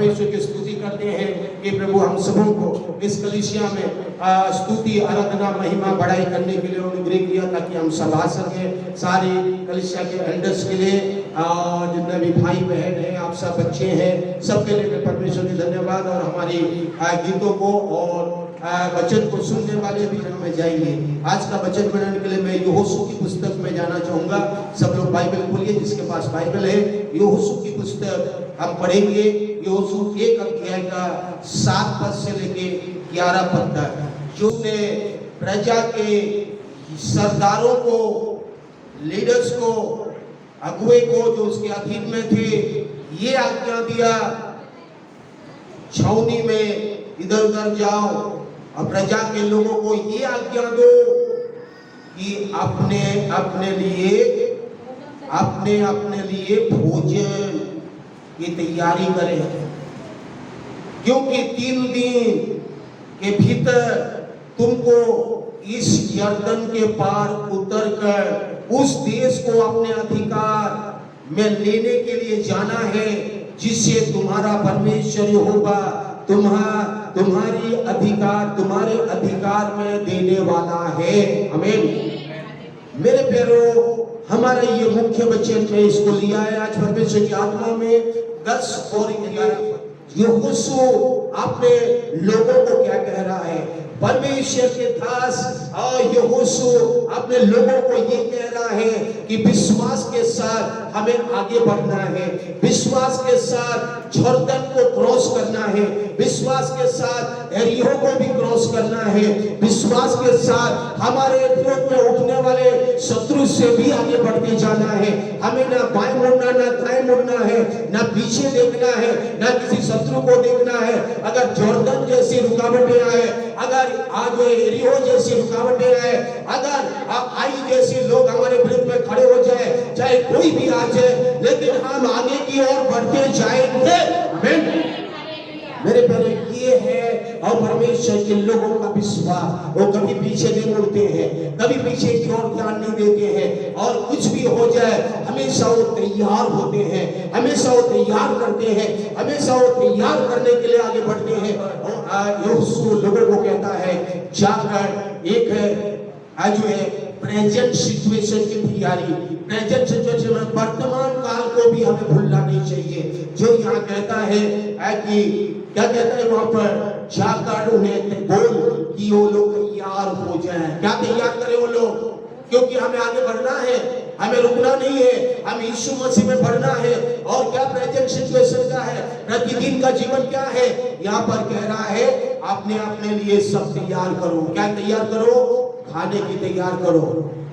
परमेश्वर की स्तुति करते हैं कि प्रभु हम सबों को इस कलीसिया में स्तुति आराधना महिमा बढ़ाई करने के लिए अनुग्रह किया ताकि हम सब आ सकें। सारे कलीसिया के एल्डर्स के लिए जितने भी भाई बहन हैं, आप सब बच्चे हैं, सबके लिए मैं परमेश्वर की धन्यवाद। और हमारी गीतों को और वचन को सुनने वाले भी हमें जाएंगे। आज का वचन पढ़ने के लिए मैं यहोशू की पुस्तक में जाना चाहूंगा। सब लोग बाइबल खोलिए, जिसके पास बाइबल है। यहोशू की पुस्तक हम पढ़ेंगे। यहोशू 1 अध्याय का 7 पद से लेके 11 पद तक, जो ने प्रजा के सरदारों को, लीडर्स को, अगुए को, जो उसके अधीन में थे, ये आज्ञा दिया, छावनी में इधर उधर जाओ और प्रजा के लोगों को ये आज्ञा दो कि अपने अपने लिए भोजन की तैयारी करें, क्योंकि 3 दिन के भीतर तुमको इस यर्दन के पार उतर कर उस देश को अपने अधिकार में लेने के लिए जाना है, जिससे तुम्हारा परमेश्वर यहोवा तुम्हारे अधिकार में देने वाला है। आमीन। मेरे प्यारों, हमारा ये मुख्य वचन में इसको लिया है आज परमेश्वर की आत्मा में 10 और 11। यहोशू अपने लोगों को क्या कह रहा है? परमेश्वर के दास और यहोशू अपने लोगों को ये कह रहा है कि विश्वास के साथ हमें आगे बढ़ना है, विश्वास के साथ यरदन को क्रॉस करना है, विश्वास के साथ एरियो को भी क्रॉस करना है, विश्वास के साथ हमारे विरोध में उठने वाले शत्रु से भी आगे बढ़ते जाना है। हमें ना बाएं मुड़ना ना दाएं मुड़ना है, ना पीछे देखना है, ना किसी शत्रु को देखना है। अगर यरदन जैसी रुकावटें आए, अगर आज एरियो जैसी रुकावटें आए, अगर आई जैसे लोग हमारे विरुद्ध में खड़े हो जाए, चाहे कोई भी आ जाए, लेकिन हम आगे की ओर बढ़ते जाएंगे। मेरे प्यारे, ये है और परमेश्वर के लोगों का विश्वास। वो कभी पीछे नहीं मुड़ते हैं, कभी पीछे की ओर ध्यान नहीं देते हैं, और कुछ भी हो जाए हमेशा वो तैयार होते हैं, हमेशा वो तैयार करते हैं, हमेशा वो तैयार करने के लिए आगे बढ़ते हैं। और यहोशू लोगों को कहता है, जाकर एक जो है प्रेजेंट सिचुएशन की तैयारी, प्रेजेंट सिचुएशन में वर्तमान काल को भी हमें भूलना नहीं चाहिए। जो यहाँ कहता है कि क्या कहता है वहां पर, जाकर उन्हें बोल कि वो लोग तैयार हो जाएं। क्या तैयार करें वो लोग? क्योंकि हमें आगे बढ़ना है, हमें रुकना नहीं है, हम यीशु मसीह में बढ़ना है। और क्या प्रेजेंट सिचुएशन क्या है, प्रतिदिन का जीवन क्या है? यहाँ पर कह रहा है अपने लिए सब तैयार करो। क्या तैयार करो? खाने की तैयार करो,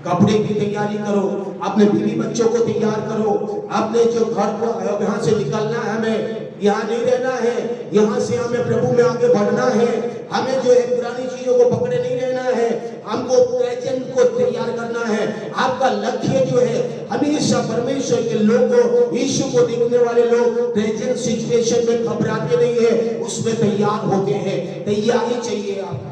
कपड़े की तैयारी करो, अपने बीवी बच्चों को तैयार करो, अपने जो घर को यहाँ से निकलना है, हमें यहाँ नहीं रहना है, यहाँ से हमें प्रभु में आगे बढ़ना है। हमें जो है पुरानी चीजों को पकड़े नहीं रहना है, हमको प्रेजेंट को तैयार करना है। आपका लक्ष्य जो है हमेशा परमेश्वर के लोगों, यीशु को देखने वाले लोग प्रेजेंट सिचुएशन में घबराते नहीं है, उसमें तैयार होते हैं। तैयारी चाहिए आपको।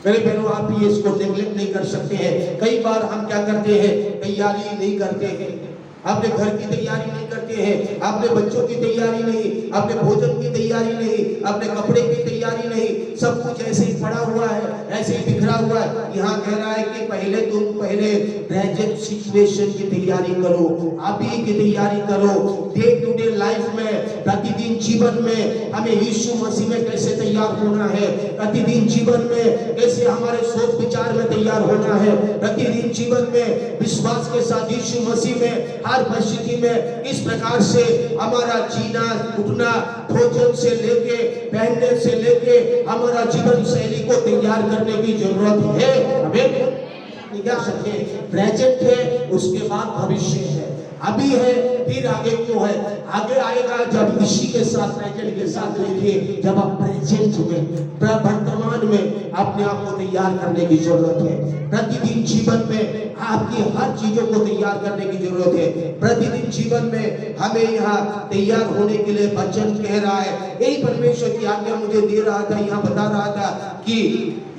मेरे बहनों, आप भी इसको नेगलेक्ट नहीं कर सकते हैं। कई बार हम क्या करते हैं, तैयारी नहीं करते हैं, अपने घर की तैयारी नहीं करते हैं, अपने बच्चों की तैयारी नहीं, अपने भोजन की तैयारी नहीं, अपने कपड़े की तैयारी नहीं, सब कुछ ऐसे ही पड़ा हुआ है, ऐसे ही बिखरा हुआ है। यहाँ कह रहा है कि पहले प्रेजेंट सिचुएशन की तैयारी करो, अभी की तैयारी करो। डे टू डे लाइफ में, प्रतिदिन जीवन में हमें यीशु मसीह में कैसे तैयार होना है, प्रतिदिन जीवन में कैसे हमारे सोच विचार में तैयार होना है, प्रतिदिन जीवन में विश्वास के साथ यीशु मसीह में हर परिस्थिति में किस प्रकार से हमारा जीना उठना, भोजन से लेके पहनने से लेके हमारा जीवन शैली को तैयार करने की जरूरत है। हमें प्रेजेंट है, उसके बाद भविष्य है, अभी है, फिर आगे क्यों है, आगे आएगा जब इसी के साथ प्रेजेंट के साथ देखिए, जब आप प्रेजेंट में वर्तमान में अपने आप को तैयार करने की जरूरत है। प्रतिदिन जीवन में आपकी हर चीजों को तैयार करने की जरूरत है। प्रतिदिन जीवन में हमें यहाँ तैयार होने के लिए वचन कह रहा है। यही परमेश्वर की आज्ञा मुझे दे रहा था, यहाँ बता रहा था कि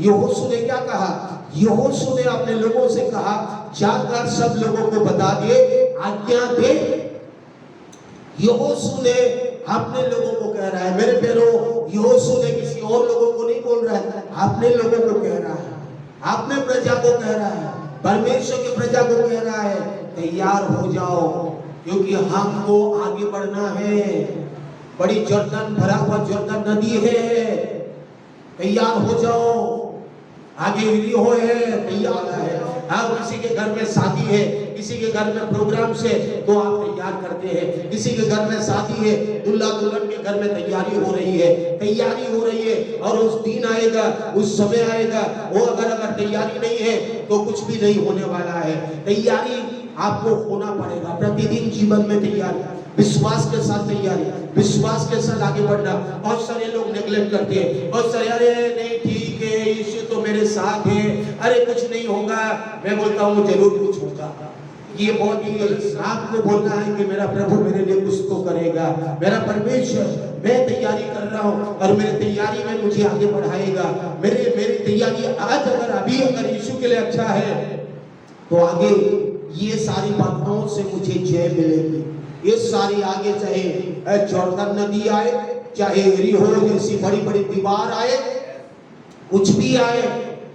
यहोशू ने क्या कहा, यहोशू ने अपने लोगों से कहा, जाकर सब लोगों को बता दे, आज्ञा दे। यहोशू ने अपने लोगों को कह रहा है। मेरे प्यारो, यहोशू ने किसी और लोगों को नहीं बोल रहा है, अपने लोगों को कह रहा है, अपने प्रजा को कह रहा है, परमेश्वर की प्रजा को कह रहा है, तैयार हो जाओ क्योंकि हमको आगे बढ़ना है। बड़ी जर्दन भरा हुआ जर्दन नदी है, तैयार हो जाओ। आगे यरीहो है, तैयार है। हाँ, किसी के घर में शादी है, किसी के घर में प्रोग्राम से तो आप तैयार करते हैं। किसी के घर में शादी है, दुल्हा दुल्हन के घर में तैयारी हो रही है, तैयारी हो रही है। और उस दिन आएगा, उस समय आएगा, वो अगर तैयारी नहीं है तो कुछ भी नहीं होने वाला है। तैयारी आपको होना पड़ेगा प्रतिदिन जीवन में। तैयारी, विश्वास के साथ तैयारी, विश्वास के साथ आगे बढ़ना। बहुत सारे लोग नेगलेक्ट करते हैं, बहुत सारे, अरे नहीं ठीक है, यीशु तो मेरे साथ है, अरे कुछ नहीं होगा। मैं बोलता हूँ जरूर कुछ होगा। ये बहुत ही आपको बोलना है कि मेरा प्रभु मेरे लिए कुछ तो करेगा, मेरा परमेश्वर, मैं तैयारी कर रहा हूँ और मेरी तैयारी में मुझे आगे बढ़ाएगा। मेरी तैयारी आज अगर यीशु के लिए अच्छा है तो आगे ये सारी बाधाओं से मुझे जय मिलेगी। ये सारी आगे चाहे जॉर्डन नदी आए, चाहे यरीहो जैसी बड़ी बड़ी दीवार आए, कुछ भी आए,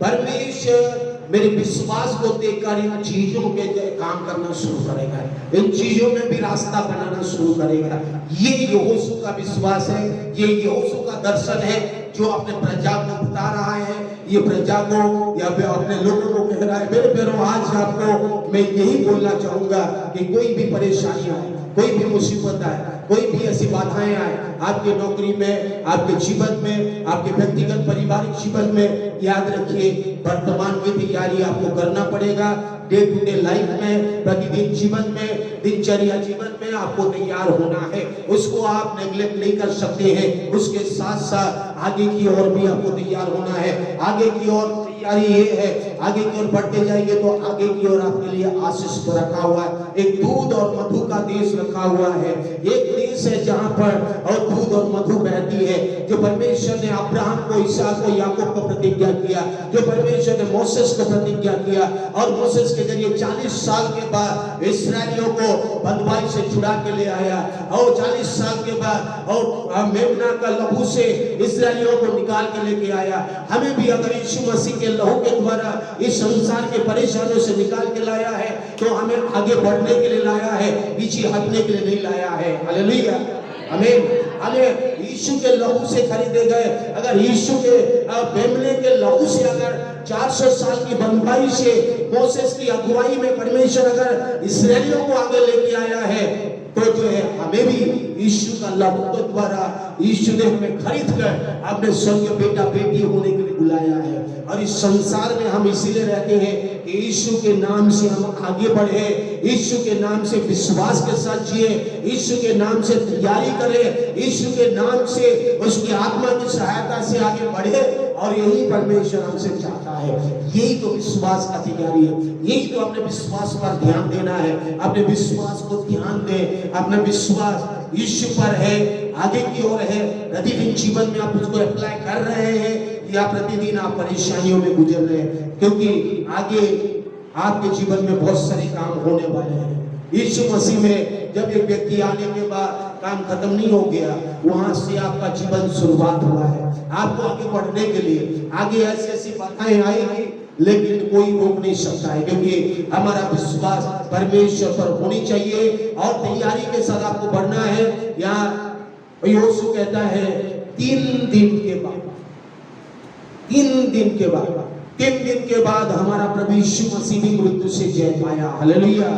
परमेश्वर मेरे विश्वास को देखकर इन चीजों के काम करना शुरू करेगा, इन चीजों में भी रास्ता बनाना शुरू करेगा। ये यहोशू का विश्वास है, ये यहोशू का दर्शन है जो अपने प्रजा को बता रहा है, ये प्रजा को या फिर अपने लोगों को कह रहा है। मेरे प्यारों, आज आपको मैं यही बोलना चाहूंगा कि कोई भी परेशानी आए, कोई भी मुसीबत आए, कोई भी ऐसी बाधाएं आए आपके नौकरी में, आपके जीवन में, आपके व्यक्तिगत पारिवारिक जीवन में, याद रखिए वर्तमान की तैयारी आपको करना पड़ेगा। डे टू डे लाइफ में, प्रतिदिन जीवन में, दिनचर्या जीवन में आपको तैयार होना है। उसको आप नेग्लेक्ट नहीं कर सकते हैं। उसके साथ साथ आगे की ओर भी आपको तैयार होना है। आगे की ओर तैयारी ये है, आगे की ओर बढ़ते जाएंगे तो आगे की ओर आपके लिए आशीष को रखा हुआ है। एक दूध और मधु का देश रखा हुआ है। एक देश है जहां पर और दूध और मधु बहती है, जो परमेश्वर ने अब्राहम को, इसहाक को, याकूब को प्रतिज्ञा किया, जो परमेश्वर ने मोसेस को प्रतिज्ञा किया। और मोसेस के जरिए 40 साल के बाद इस्राएलियों को बंधुआई से छुड़ा के ले आया, और 40 साल के बाद और मेमना का लहू से इस्राएलियों को निकाल के लेके आया। हमें भी अगर यीशु मसीह के लहू के द्वारा इस संसार के परेशानियों से निकाल के लाया है तो हमें आगे बढ़ने के लिए लाया है, पीछे हटने के लिए नहीं लाया है। हालेलुया, आमीन। हमें यीशु के लहू से खरीदे गए। अगर यीशु के मेमने के लहू से, अगर 400 साल की बंधुआई से, मोसेस की अगुवाई में परमेश्वर अगर इस्राएलियों को आगे लेके आया है तो जो है हमें भी यीशु का लहू के द्वारा, यीशु ने हमें खरीद कर अपने स्वर्गीय बेटा बेटी होने के लिए बुलाया है। और इस संसार में हम इसीलिए रहते हैं कि यीशु के नाम से हम आगे बढ़े, यीशु के नाम से विश्वास के साथ जिए, यीशु के नाम से तैयारी करें, यीशु के नाम से उसकी आत्मा की सहायता से आगे बढ़े। और यही परमेश्वर हमसे चाहता है। यही तो विश्वास का तैयारी है। यही तो अपने विश्वास पर ध्यान देना है। अपने विश्वास को ध्यान दें। अपना विश्वास यीशु पर है, आगे की ओर है। प्रतिदिन जीवन में आप उसको अप्लाई कर रहे हैं या प्रतिदिन आप परेशानियों में गुजर रहे हैं, क्योंकि आगे आपके जीवन में बहुत सारे काम होने वाले हैं। यीशु मसीह में जब एक व्यक्ति आने के बाद काम खत्म नहीं हो गया, वहां से आपका जीवन शुरुआत हुआ है। आपको आगे बढ़ने के लिए आगे ऐसी ऐसी बाधाएं आएगी, लेकिन कोई रोक नहीं सकता है, क्योंकि हमारा विश्वास परमेश्वर पर होनी चाहिए और तैयारी के साथ आपको बढ़ना है। यहाँ यहोशू कहता है 3 दिन के बाद, 3 दिन के बाद, 3 दिन के बाद हमारा प्रभु यीशु मसीह भी मृत्यु से जय पाया। हालेलुया।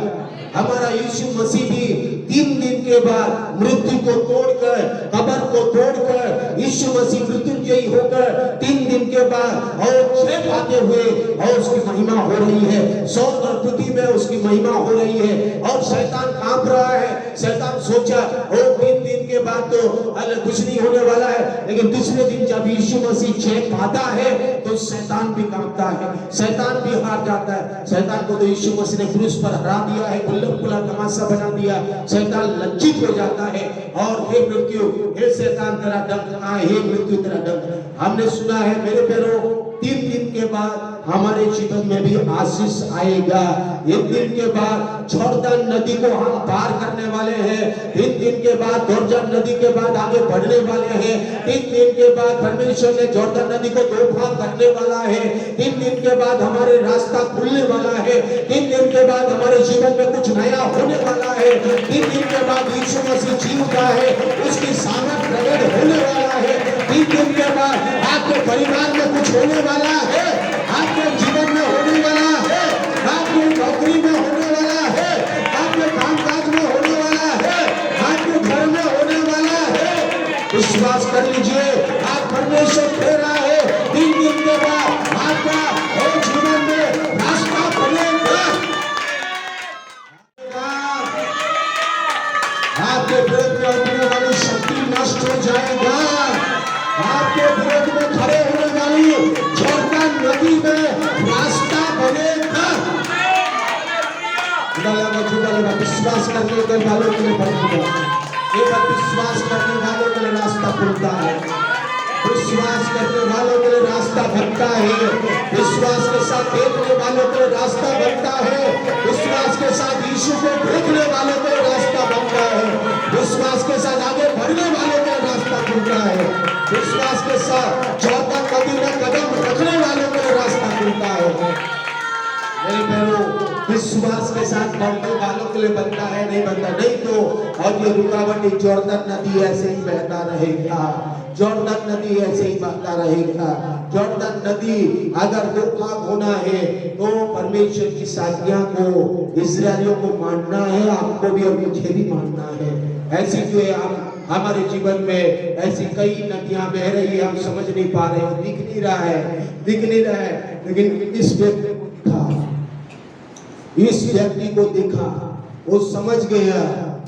हमारा यीशु मसीह भी 3 दिन के बाद मृत्यु को तोड़कर, कब्र को तोड़कर, यीशु मसीह मृत्युंजयी होकर 3 दिन के बाद और जय पाते हुए और उसकी महिमा हो रही है। स्वर्ग और पृथ्वी में उसकी महिमा हो रही है। और शैतान कांप रहा है। शैतान सोचा 3 दिन के बाद तो कुछ नहीं होने वाला है, लेकिन दूसरे दिन जब यीशु मसीह जय पाता है तो शैतान भी कांपता है, शैतान भी हार जाता है। शैतान को तो यीशु मसीह ने क्रूस पर हरा दिया है, खुला तमाशा बना दिया। शैतान लज्जित हो जाता है और हे मृत्यु, हे शैतान तेरा डंक कहां है, हे मृत्यु तेरा डंक। हमने सुना है मेरे प्यारों, 3 दिन के बाद हमारे जीवन में भी आशीष आएगा। 1 दिन के बाद जॉर्डन नदी को हम पार करने वाले हैं। 3 दिन के बाद जॉर्डन नदी के बाद आगे बढ़ने वाले हैं। 3 दिन के बाद परमेश्वर ने जॉर्डन नदी को 2 भाग करने वाला है। 3 दिन के बाद हमारे रास्ता खुलने वाला है। 3 दिन के बाद हमारे जीवन में कुछ नया होने वाला है। 3 दिन के बाद यीशु मसीह जी उठा है, उसकी सामर्थ प्रकट होने वाला है। 3 दिन के बाद आपके परिवार में कुछ होने वाला है, आपके जीवन में होने वाला है, आपकी नौकरी में होने वाला है, आपके कामकाज में होने वाला है, आपके घर में होने वाला है। विश्वास कर लीजिए, आप परमेश्वर दे रहा है। 3 दिन के बाद आपका और जीवन में रास्ता बनेगा। आपके विरोध में उठने वाली शक्ति नष्ट हो जाएगा। आपके विरोध में खड़े होने वाली जॉर्डन नदी में रास्ता बनेगा। विश्वास करने वालों के लिए बढ़ेगा। केवल विश्वास करने वालों के लिए रास्ता खुलता है। विश्वास करने वालों के लिए रास्ता बनता है। विश्वास के साथ देखने वालों के लिए रास्ता बनता है। विश्वास के साथ यीशु को देखने वालों के लिए रास्ता बनता है। विश्वास के साथ आगे बढ़ने वालों के लिए रास्ता खुलता है। विश्वास के साथ जॉर्डन नदी में कदम रखने वालों के लिए रास्ता खुलता है। मेरे प्यारों, विश्वास के साथ बढ़ने वालों के लिए बनता है, नहीं बनता नहीं तो और ये रुकावट जॉर्डन नदी ऐसे ही बहता रहेगा। जॉर्डन नदी ऐसे ही बहता रहेगा। जॉर्डन नदी अगर 2 भाग होना है तो परमेश्वर की आज्ञा को इस्राएलियों को मानना है, आपको भी और मुझे भी मानना है। ऐसी जो है हमारे जीवन में ऐसी कई नदियां बह रही है, हम समझ नहीं पा रहे हैं, दिख नहीं रहा है। लेकिन इस व्यक्ति को देखा, वो समझ गया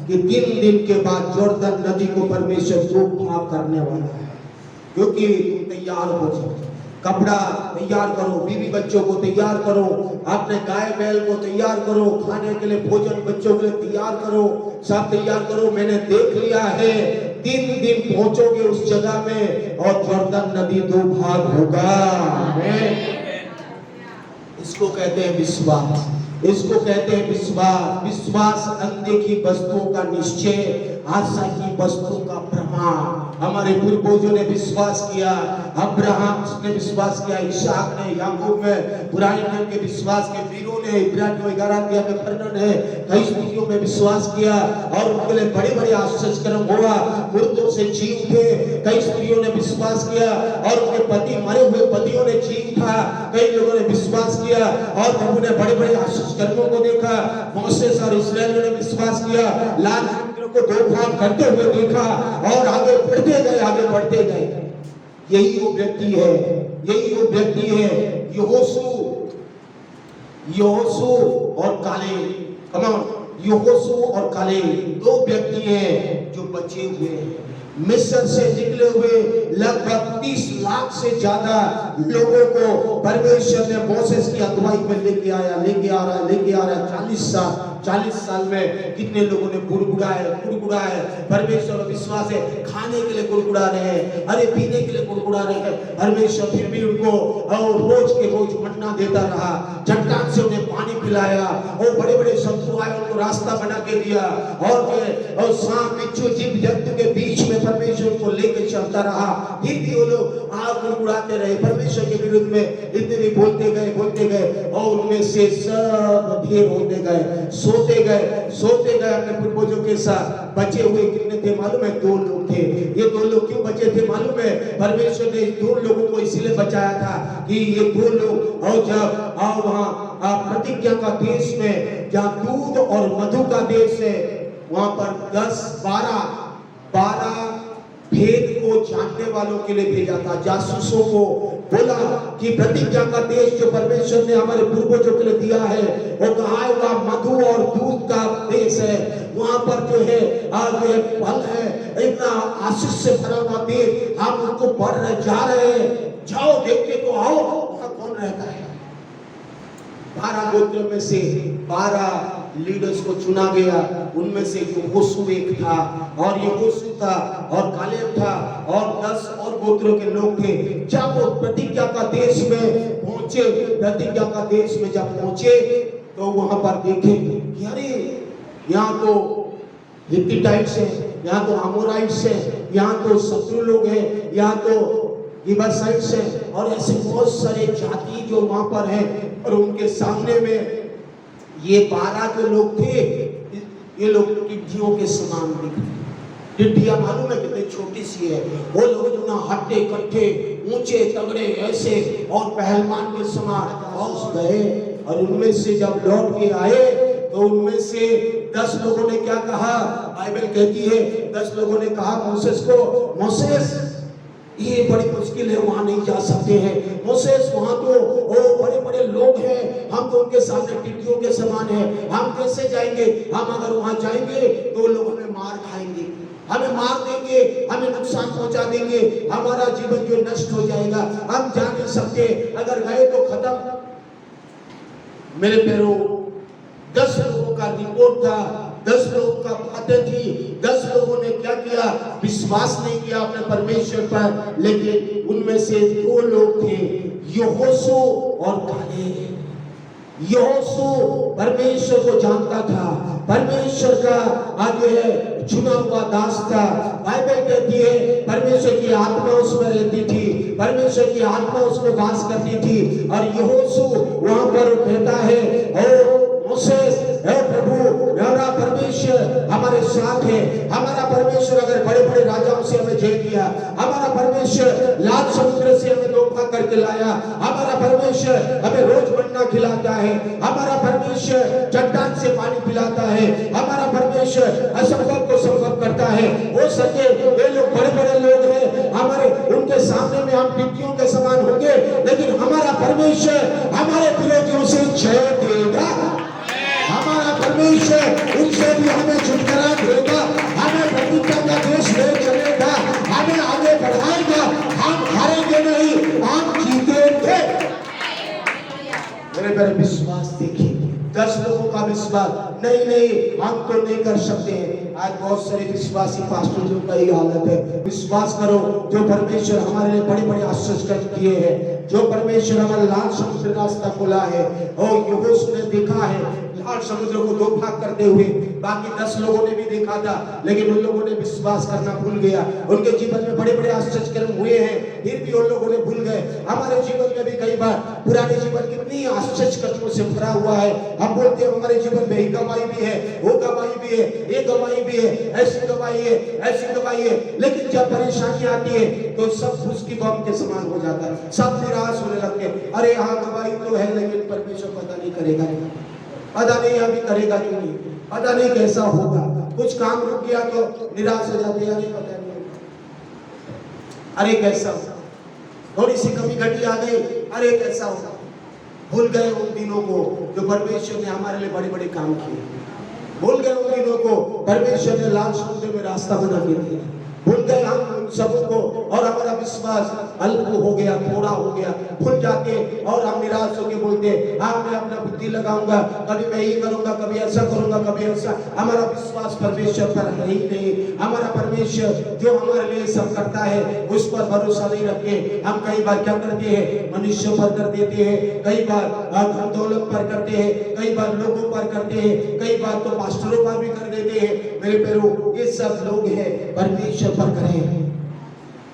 कि 3 दिन के बाद जॉर्डन नदी को परमेश्वर 2 भाग करने वाला है। क्योंकि तुम तैयार हो जाओ, कपड़ा तैयार करो, बीवी बच्चों को तैयार करो, अपने गाय बैल को तैयार करो, खाने के लिए भोजन बच्चों के लिए तैयार करो, सब तैयार करो। मैंने देख लिया है 3 दिन पहुंचोगे उस जगह में और जॉर्डन नदी 2 भाग होगा। इसको कहते हैं विश्वास। इसको कहते हैं विश्वास। विश्वास अनदेखी वस्तुओं का निश्चय, आशा की वस्तुओं का प्रमाण। हमारे पूर्वजों ने विश्वास किया, अब्राहम ने विश्वास किया, इसहाक ने, याकूब ने, पुराने नियम के विश्वास के वीरों ने, इब्रानियों 11 में वर्णन है, कई स्थितियों में विश्वास किया और उनके लिए बड़े बड़े आश्चर्य कर्म हुआ। मुर्दों से जी उठे, कई स्त्रियों ने विश्वास किया और उनके पति मरे हुए पतियों ने जी उठा। कई लोगों ने विश्वास किया और प्रभु ने बड़े बड़े आश्चर्य कर्मों को देखा। मूसा और इस्राएलियों ने विश्वास किया, लाल समुद्र को 2 भाग करते हुए देखा और आगे बढ़ते गए। यही वो व्यक्ति है यहोशू और कालेब। यहोशू और कालेब 2 व्यक्ति हैं जो बचे हुए हैं। मिस्र से निकले हुए लगभग 30 लाख से ज्यादा लोगों को परमेश्वर ने मोसेस की अगुवाई में लेके आ रहा है। 40 साल में कितने लोगों ने गुड़गुड़ा है। परमेश्वर विश्वास है, खाने के लिए गुड़गुड़ा रहे हैं, अरे पीने के लिए गुड़गुड़ा रहे हैं। परमेश्वर फिर भी उनको और रोज के रोज मन्ना देता रहा, चट्टान से उन्हें पानी पिलाया और बड़े बड़े शत्रु आए उनको रास्ता बना के दिया और सांप बिच्छू जीव जंतु के बीच में परमेश्वर को लेकर चलता रहा। फिर भी वो लोग आग गुड़गुड़ाते रहे, परमेश्वर के विरुद्ध में इतने भी बोलते गए और उनमें से सब ढेर होते गए, सोते गए अपने पूर्वजों के साथ। बचे हुए कितने थे मालूम है? 2 लोग थे। ये 2 लोग क्यों बचे थे मालूम है? परमेश्वर ने 2 लोगों को इसलिए बचाया था कि ये 2 लोग और जब वहाँ प्रतिज्ञा का देश में जहाँ दूध और मधु का देश है, वहां पर 12 भेद को जानने वालों के लिए भेजा था। जासूसों को बोला कि प्रतिज्ञा का देश जो परमेश्वर ने हमारे पूर्वजों के लिए दिया है, वो कहा हुआ मधु और दूध का देश है। वहां पर जो है आगे फल है, इतना आशीष से भरा हुआ देश, हम उनको बढ़ रहे जा रहे हैं। जाओ देखते तो आओ, वहां कौन रहता है? 12 गोत्र में से 12 लीडर्स को चुना गया। उनमें से यहोशू एक था, और यहोशू था, और कालेब था, और 10 और गोत्रों के लोग थे। जब वो प्रतिज्ञा का देश में पहुंचे, प्रतिज्ञा का देश में जब पहुंचे तो वहां पर देखे कि अरे यहाँ तो हित्तिटाइट्स हैं, यहाँ तो अमोराइट्स हैं, यहाँ तो शत्रु लोग हैं, यहाँ तो गिबसाइट्स हैं, और ऐसे बहुत सारे जाति जो वहां पर हैं। और उनके सामने में ये 12 के लोग थे, ये लोग टिड्डियों के समान दिखते। टिड्डियां मालूम है कितनी छोटी सी है, वो लोग जो ना हट्टे कट्टे ऊंचे तगड़े ऐसे और पहलवान के समान पहुंच गए। और उनमें से जब लौट के आए तो उनमें से 10 लोगों ने क्या कहा, बाइबल कहती है 10 लोगों ने कहा मूसेस को, मूसेस ये बड़ी मुश्किल है, वहां नहीं जा सकते हैं। मूसेस वहां तो वो बड़े बड़े लोग हैं, हम तो उनके सामने टिड्डियों के समान हैं, हम कैसे जाएंगे? हम अगर वहां जाएंगे तो लोग हमें मार खाएंगे, हमें मार देंगे, हमें नुकसान पहुंचा देंगे, हमारा जीवन जो नष्ट हो जाएगा, हम जा नहीं सकते, अगर गए तो खत्म। मेरे पैरों 10 लोगों का रिपोर्ट था, 10 लोगों का बातें थी। 10 लोगों ने क्या किया? विश्वास नहीं किया अपने परमेश्वर पर। लेकिन उनमें से 2 लोग थे, यहोशू और कालेब। यहोशू परमेश्वर को जानता था, परमेश्वर का आगे है चुना हुआ दास था। बाइबल कहती है परमेश्वर की आत्मा उसमें रहती थी, परमेश्वर की आत्मा उसमें वास करती थी। और यहोशू वहां पर कहता है, ओ मूसेस, हे प्रभु, हमारा परमेश्वर हमारे साथ है। हमारा परमेश्वर अगर बड़े बड़े राजाओं से हमें जय दिया, हमारा परमेश्वर लाल समुद्र से हमें धोखा करके लाया, हमारा परमेश्वर हमें रोज मन्ना खिलाता है, हमारा परमेश्वर चट्टान से पानी पिलाता है, हमारा परमेश्वर असंभव को संभव करता है। हो सके ये लोग बड़े बड़े लोग हैं, हमारे उनके सामने में हम टिड्डियों के समान होंगे, लेकिन हमारा परमेश्वर हमारे विरोधियों से जय देगा। हमारा परमेश्वर उनसे भी हमें छुटकारा देगा, हमें प्रतिज्ञा का देश ले चलेगा, हमें आगे बढ़ाएगा। हम हारेंगे नहीं, हम जीतेंगे। मेरे पर विश्वास देखिए, 10 लोगों का विश्वास, नहीं हम तो नहीं कर सकते हैं। आज बहुत सारे विश्वासी पास्टरों का ये हालत है। विश्वास करो, जो परमेश्वर हमारे लिए बड़े बड़े आश्चर्य किए हैं, जो परमेश्वर हमारे लाल समुद्र रास्ता खोला है, और यहोशू ने देखा है लाल समुद्र को 2 भाग करते हुए। बाकी 10 लोगों ने भी देखा था, लेकिन उन लोगों ने विश्वास करना भूल गया। उनके जीवन में बड़े बड़े आश्चर्य कर्म हुए हैं, फिर भी उन लोगों ने भूल गए। हमारे जीवन में भी कई बार पुराने जीवन कितनी आश्चर्य कर्मों से भरा हुआ है। हम बोलते हैं हमारे जीवन में ये गवाही भी है, वो गवाही भी है, ये गवाही भी है, ऐसी गवाही है, ऐसी गवाही है। लेकिन जब परेशानी आती है तो सब उसकी बम के समान हो जाता है, सब निराश होने लगते हैं। अरे हाँ गवाही तो है, लेकिन परमेश्वर पता नहीं करेगा, पता नहीं अभी करेगा क्यों नहीं, पता नहीं कैसा होगा। कुछ काम रुक गया तो निराश हो जाते हैं, अरे पता नहीं, अरे कैसा होगा, थोड़ी सी कमी घटी आ गई, अरे कैसा होगा। भूल गए उन दिनों को जो परमेश्वर ने हमारे लिए बड़े बड़े काम किए, भूल गए उन दिनों को परमेश्वर ने लाल समुद्र में रास्ता बना के दिया, भूल गए हम सबको। और हमारा विश्वास अल्प हो गया, थोड़ा हो गया, भूल जाते और हम निराश होकर बोलते हाँ मैं अपना बुद्धि लगाऊंगा, कभी मैं ये करूंगा, कभी ऐसा करूंगा, कभी ऐसा। हमारा विश्वास परमेश्वर पर है ही नहीं। हमारा परमेश्वर जो हमारे लिए सब करता है उस पर भरोसा नहीं रखते। हम कई बार क्या करते हैं, मनुष्यों पर कर देते हैं, कई बार धन दौलत पर करते हैं, कई बार लोगों पर करते हैं, कई बार तो पास्टरों पर भी कर देते हैं। मेरे पैरों ये सब लोग हैं, परमेश्वर पर करें,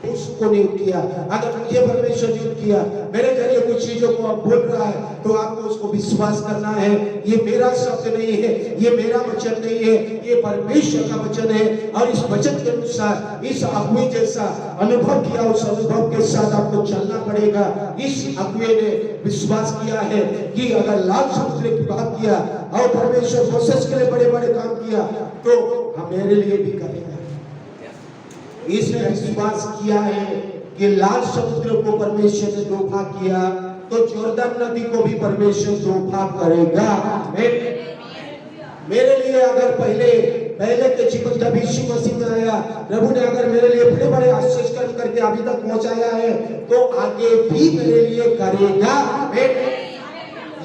उसको नहीं किया। अगर मुझे परमेश्वर ने किया, मेरे जरिए कुछ चीजों को आप बोल रहा है, तो आपको उसको विश्वास करना है। ये मेरा शब्द नहीं है, ये मेरा वचन नहीं है, ये परमेश्वर का वचन है। और इस वचन के अनुसार इस अगुवे जैसा अनुभव किया, उस अनुभव के साथ आपको चलना पड़ेगा। इस अगुवे ने विश्वास किया है कि अगर लाल समुद्र की बात किया और परमेश्वर मोसेस के लिए बड़े बड़े काम किया, तो हम मेरे लिए भी करेगा। इसने विश्वास किया है कि लाल समुद्र को परमेश्वर ने 2 भाग किया, तो जॉर्डन नदी को भी परमेश्वर 2 भाग करेगा। मेरे लिए अगर पहले के जीवन जब यीशु मसीह में आया, प्रभु ने अगर मेरे लिए बड़े बड़े आश्चर्य कर्म करके अभी तक पहुंचाया है, तो आगे भी मेरे लिए करेगा।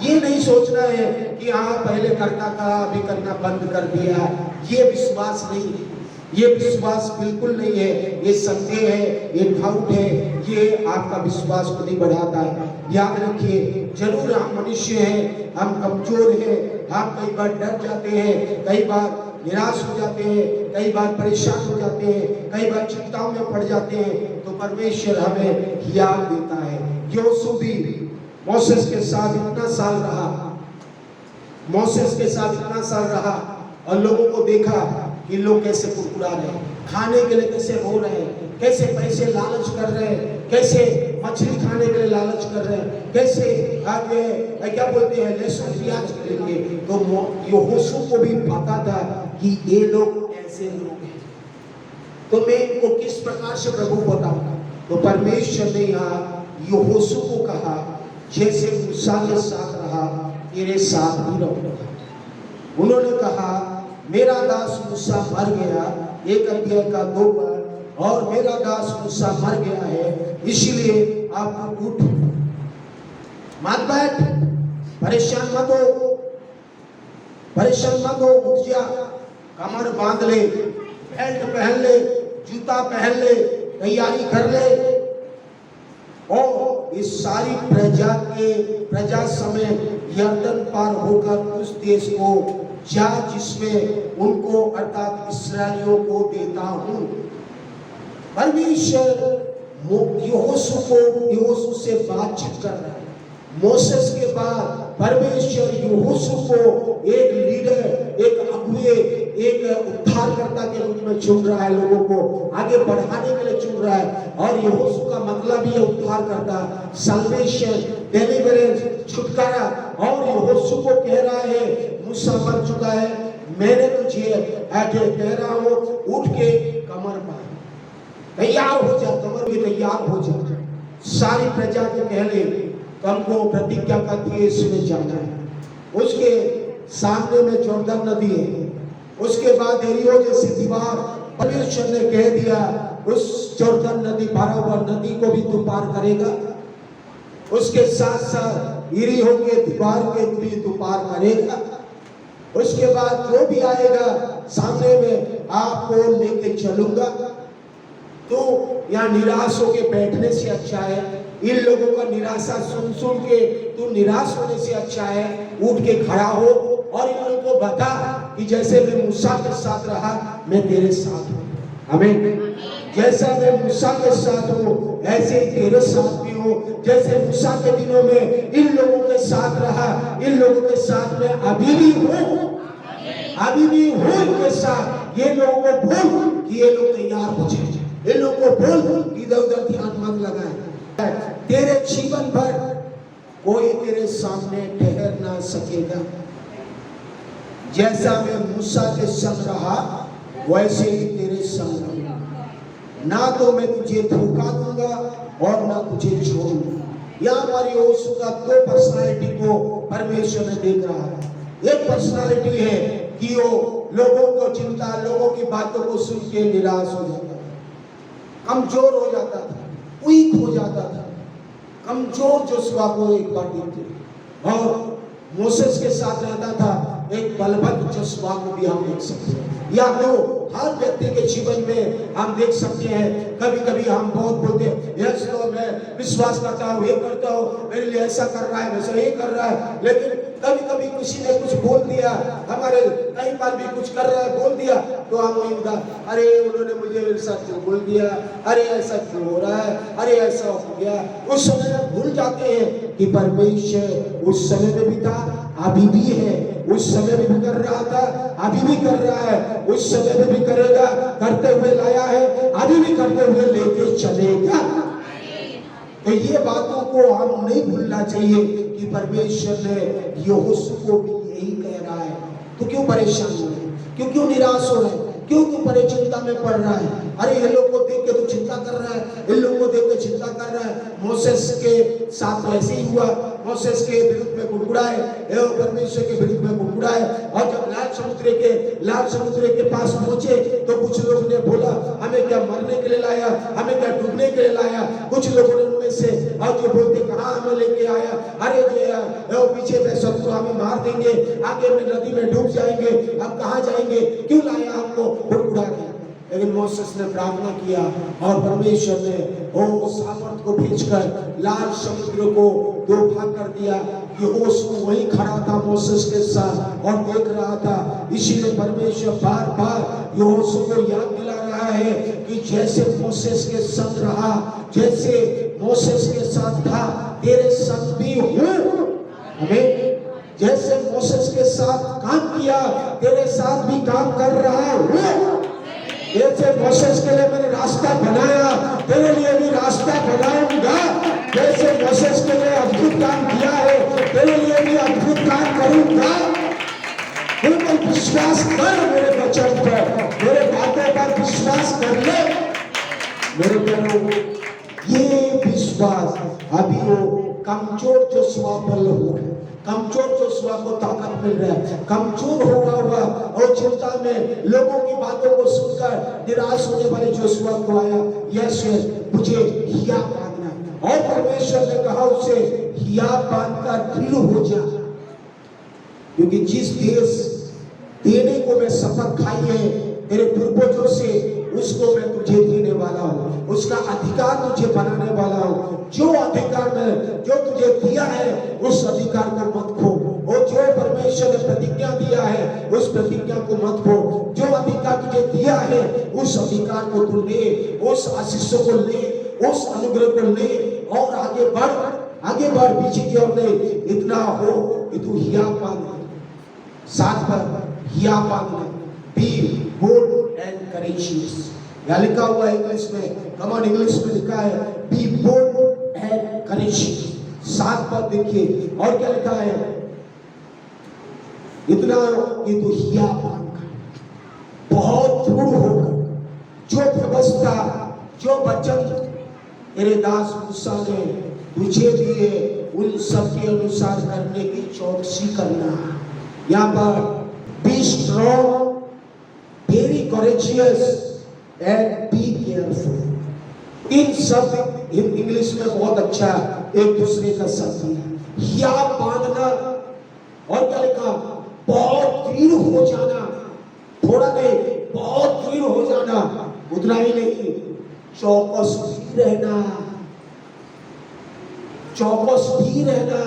ये नहीं सोचना है कि हाँ पहले करता था अभी करना बंद कर दिया। ये विश्वास नहीं है, ये विश्वास बिल्कुल नहीं है, ये संदेह है, ये डाउट है, ये आपका विश्वास को नहीं बढ़ाता है। याद रखिए, जरूर हम मनुष्य हैं, हम कमजोर हैं, हम कई बार डर जाते हैं, कई बार निराश हो जाते हैं, कई बार परेशान हो जाते हैं, कई बार चिंताओं में पड़ जाते हैं, तो परमेश्वर हमें याद देता है। योसूआ भी मोसेस के साथ इतना साल रहा, मोसेस के साथ इतना साल रहा और लोगों को देखा कि लोग कैसे कुरकुरा रहे हैं, खाने के लिए कैसे रो रहे हैं, कैसे पैसे लालच कर रहे हैं, कैसे मछली खाने के लिए लालच कर रहे हैं, कैसे आगे क्या बोलते हैं लहसुन प्याज के लिए। तो यहोशू को भी पता था कि ये लोग ऐसे लोग हैं, तो मैं इनको किस प्रकार से प्रभु बताऊंगा। तो परमेश्वर ने यहाँ यहोशू को कहा, जैसे मूसा के साथ रहा तेरे साथ भी रहूंगा। उन्होंने कहा, मेरा दास मूसा मर गया, 1 अध्याय का 2 पद, और मेरा दास मूसा मर गया है, इसलिए आप उठ मत बैठ, परेशान मत हो, परेशान मत हो, उठ जा, कमर बांध ले, बेल्ट पहन ले, जूता पहन ले, तैयारी कर ले और इस सारी प्रजा समेत यर्दन पार होकर उस देश को जा जिसमें उनको अर्थात इस्राएलियों को देता हूं। परमेश्वर यहोशू से बातचीत कर रहा है। मोसेस के बाद परमेश्वर यहोशू को एक लीडर, एक अगुवे, एक उद्धारकर्ता के रूप में चुन रहा है, लोगों को आगे बढ़ाने के लिए चुन रहा है। और यहोशू का मतलब ही है उद्धारकर्ता, सल्वेशन, डिलीवरेंस, छुटकारा। और यहोशू को कह रहा है, मूसा मर चुका है, मैंने तुझे कह रहा हूं, उठ के कमर बांध, तैयार हो जा, कमर भी तैयार हो जा। सारी प्रजा को कह ले, तुमको प्रतिज्ञा का देश में जाना है। उसके सामने में जॉर्डन नदी है, उसके बाद एरियो जैसी दीवार, परमेश्वर ने कह दिया उस जॉर्डन नदी, भरा हुआ नदी को भी तू पार करेगा, उसके साथ साथ यरीहो के दीवार के भी तू पार करेगा। उसके बाद जो भी आएगा सामने में आपको लेके चलूंगा। तो यहाँ निराश होके बैठने से अच्छा है, इन लोगों का निराशा सुन के तू निराश होने से अच्छा है, उठ के खड़ा हो और इन लोगों को बता कि जैसे मैं मूसा के साथ रहा मैं तेरे साथ हूँ। आमीन। जैसा मैं मूसा के साथ हूँ ऐसे ही तेरे साथ भी हूँ। जैसे मूसा के दिनों में इन लोगों के साथ रहा, इन लोगों के साथ मैं अभी भी हूँ, अभी भी हूँ इनके साथ। ये लोगों को बोल कि ये लोग तैयार हो जाए, ये लोगों को बोल इधर उधर ध्यान मत लगाए। तेरे जीवन भर कोई तेरे सामने ठहर ना सकेगा। जैसा मैं मूसा के संग रहा वैसे ही तेरे संग रहूंगा, ना तो मैं तुझे धोखा दूंगा और ना तुझे छोड़ूंगा। यहाँ हमारी यहोशू का 2 पर्सनालिटी को परमेश्वर ने देख रहा है। एक पर्सनालिटी है कि वो लोगों को चिंता, लोगों की बातों को सुन के निराश हो जाता था, कमजोर हो जाता था, वीक हो जाता था। कमजोर जोशुआ को एक बार देखते और मोसेस के साथ रहता था, एक बलवंत जोशुआ को भी हम देख सकते हैं। या तो हर व्यक्ति के जीवन में हम देख सकते हैं, कभी कभी हम बहुत बोलते हैं, यस तो मैं विश्वास करता हूँ, ये करता हूँ, मेरे लिए ऐसा कर रहा है, वैसा ये कर रहा है। लेकिन कभी कभी किसी ने कुछ बोल दिया, हमारे कई बार भी कुछ कर रहा है, बोल दिया, तो हम वही होगा, अरे उन्होंने मुझे मेरे साथ क्यों बोल दिया, अरे ऐसा क्यों हो रहा है, अरे ऐसा हो गया। उस समय हम भूल जाते हैं कि परमेश्वर उस समय में भी था, अभी भी है, उस समय में भी कर रहा था, अभी भी कर रहा है, उस समय में भी करेगा, करते हुए लाया है, अभी भी करते हुए लेके चलेगा। तो ये बातों को हम नहीं भूलना चाहिए कि परमेश्वर ने यहोशू को भी यही कह रहा है। तो क्यों परेशान हो रहे, क्यों निराश हो रहे, क्यों परे चिंता में पड़ रहा है? अरे ये लोग को देख के तो चिंता कर रहा है, इन लोगों को देख के चिंता कर रहा है। मोसेस के साथ ऐसे ही हुआ, मोसेस के विरुद्ध में कुड़कुड़ाए, परमेश्वर के विरुद्ध में कुड़कुड़ाए। और जब लाल समुद्र के पास पहुंचे तो कुछ लोगों ने बोला, हमें क्या मरने के लिए लाया, हमें क्या डूबने के लिए लाया। कुछ लोगों ने उनमें से और जो बोलते कहाँ हमें लेके आया, अरे जो पीछे में शत्रु हमें मार देंगे, आगे में नदी में डूब जाएंगे, हम कहाँ जाएंगे, क्यों लाया हमको, फुड़फुड़ा के। लेकिन मोसेस ने प्रार्थना किया और परमेश्वर ने वो सामर्थ को भेजकर लाल समुद्र को दो भाग कर दिया। यहोशू वहीं खड़ा था मोसेस के साथ और देख रहा था। इसीलिए परमेश्वर बार बार यहोशू को याद दिला रहा है कि जैसे मोसेस के संग रहा, जैसे मोसेस के साथ था, तेरे संग भी हूँ। आमीन। जैसे मोसेस के साथ काम किया, तेरे साथ भी काम कर रहा हूँ। जैसे मोसेस के लिए मैंने रास्ता बनाया, तेरे लिए भी रास्ता बनाऊंगा। जैसे मोसेस के लिए अद्भुत काम किया है, तेरे लिए भी अद्भुत काम करूंगा। बिल्कुल विश्वास कर मेरे वचन पर, मेरे बातों पर विश्वास कर ले मेरे प्यारों। ये विश्वास अभी वो कमजोर जो स्वबल हो, कमजोर जो स्व को ताकत मिल रहा है, कमजोर हुआ और चिंता में लोगों की बातों को सुनकर निराश होने वाले जो स्व को आया, यस मुझे हिया बांधना है। और परमेश्वर ने कहा उसे हिया बांधकर दृढ़ हो जा, क्योंकि जिस देश देने को मैं शपथ खाई है तेरे पूर्वजों से, उसको मैं तुझे देने वाला हूँ, उसका अधिकार तुझे बनाने वाला हूँ। जो अधिकार में जो तुझे दिया है उस अधिकार को मत खो। और जो परमेश्वर ने प्रतिज्ञा दिया है उस प्रतिज्ञा को मत खो। जो अधिकार तुझे दिया है उस अधिकार को तू ले, उस आशीषों को ले, उस अनुग्रह को ले और आगे बढ़ पीछे की ओर नहीं। इतना हो कि तू हिया बांध, साथ पर हिया बांध, बी बोल्ड एंड करेजियस। यहाँ लिखा हुआ है इंग्लिश में, कमान इंग्लिश में लिखा है बी बोल्ड एंड करेजियस। सात पद देखिए और क्या लिखा है, इतना कि तू हिया बांधकर, बहुत दृढ़ होकर, जो व्यवस्था जो वचन तेरे दास मूसा ने तुझे दिए उन सब के अनुसार करने की चौकसी करना। यहाँ पर be strong, very courageous and be careful. इन शब्द इंग्लिश में बहुत अच्छा एक दूसरे का शब्द है। हिया बांधना और क्या लिखा, बहुत दृढ़ हो जाना, थोड़ा नहीं बहुत दृढ़ हो जाना। उतना ही नहीं, चौकस भी रहना, चौकस भी रहना।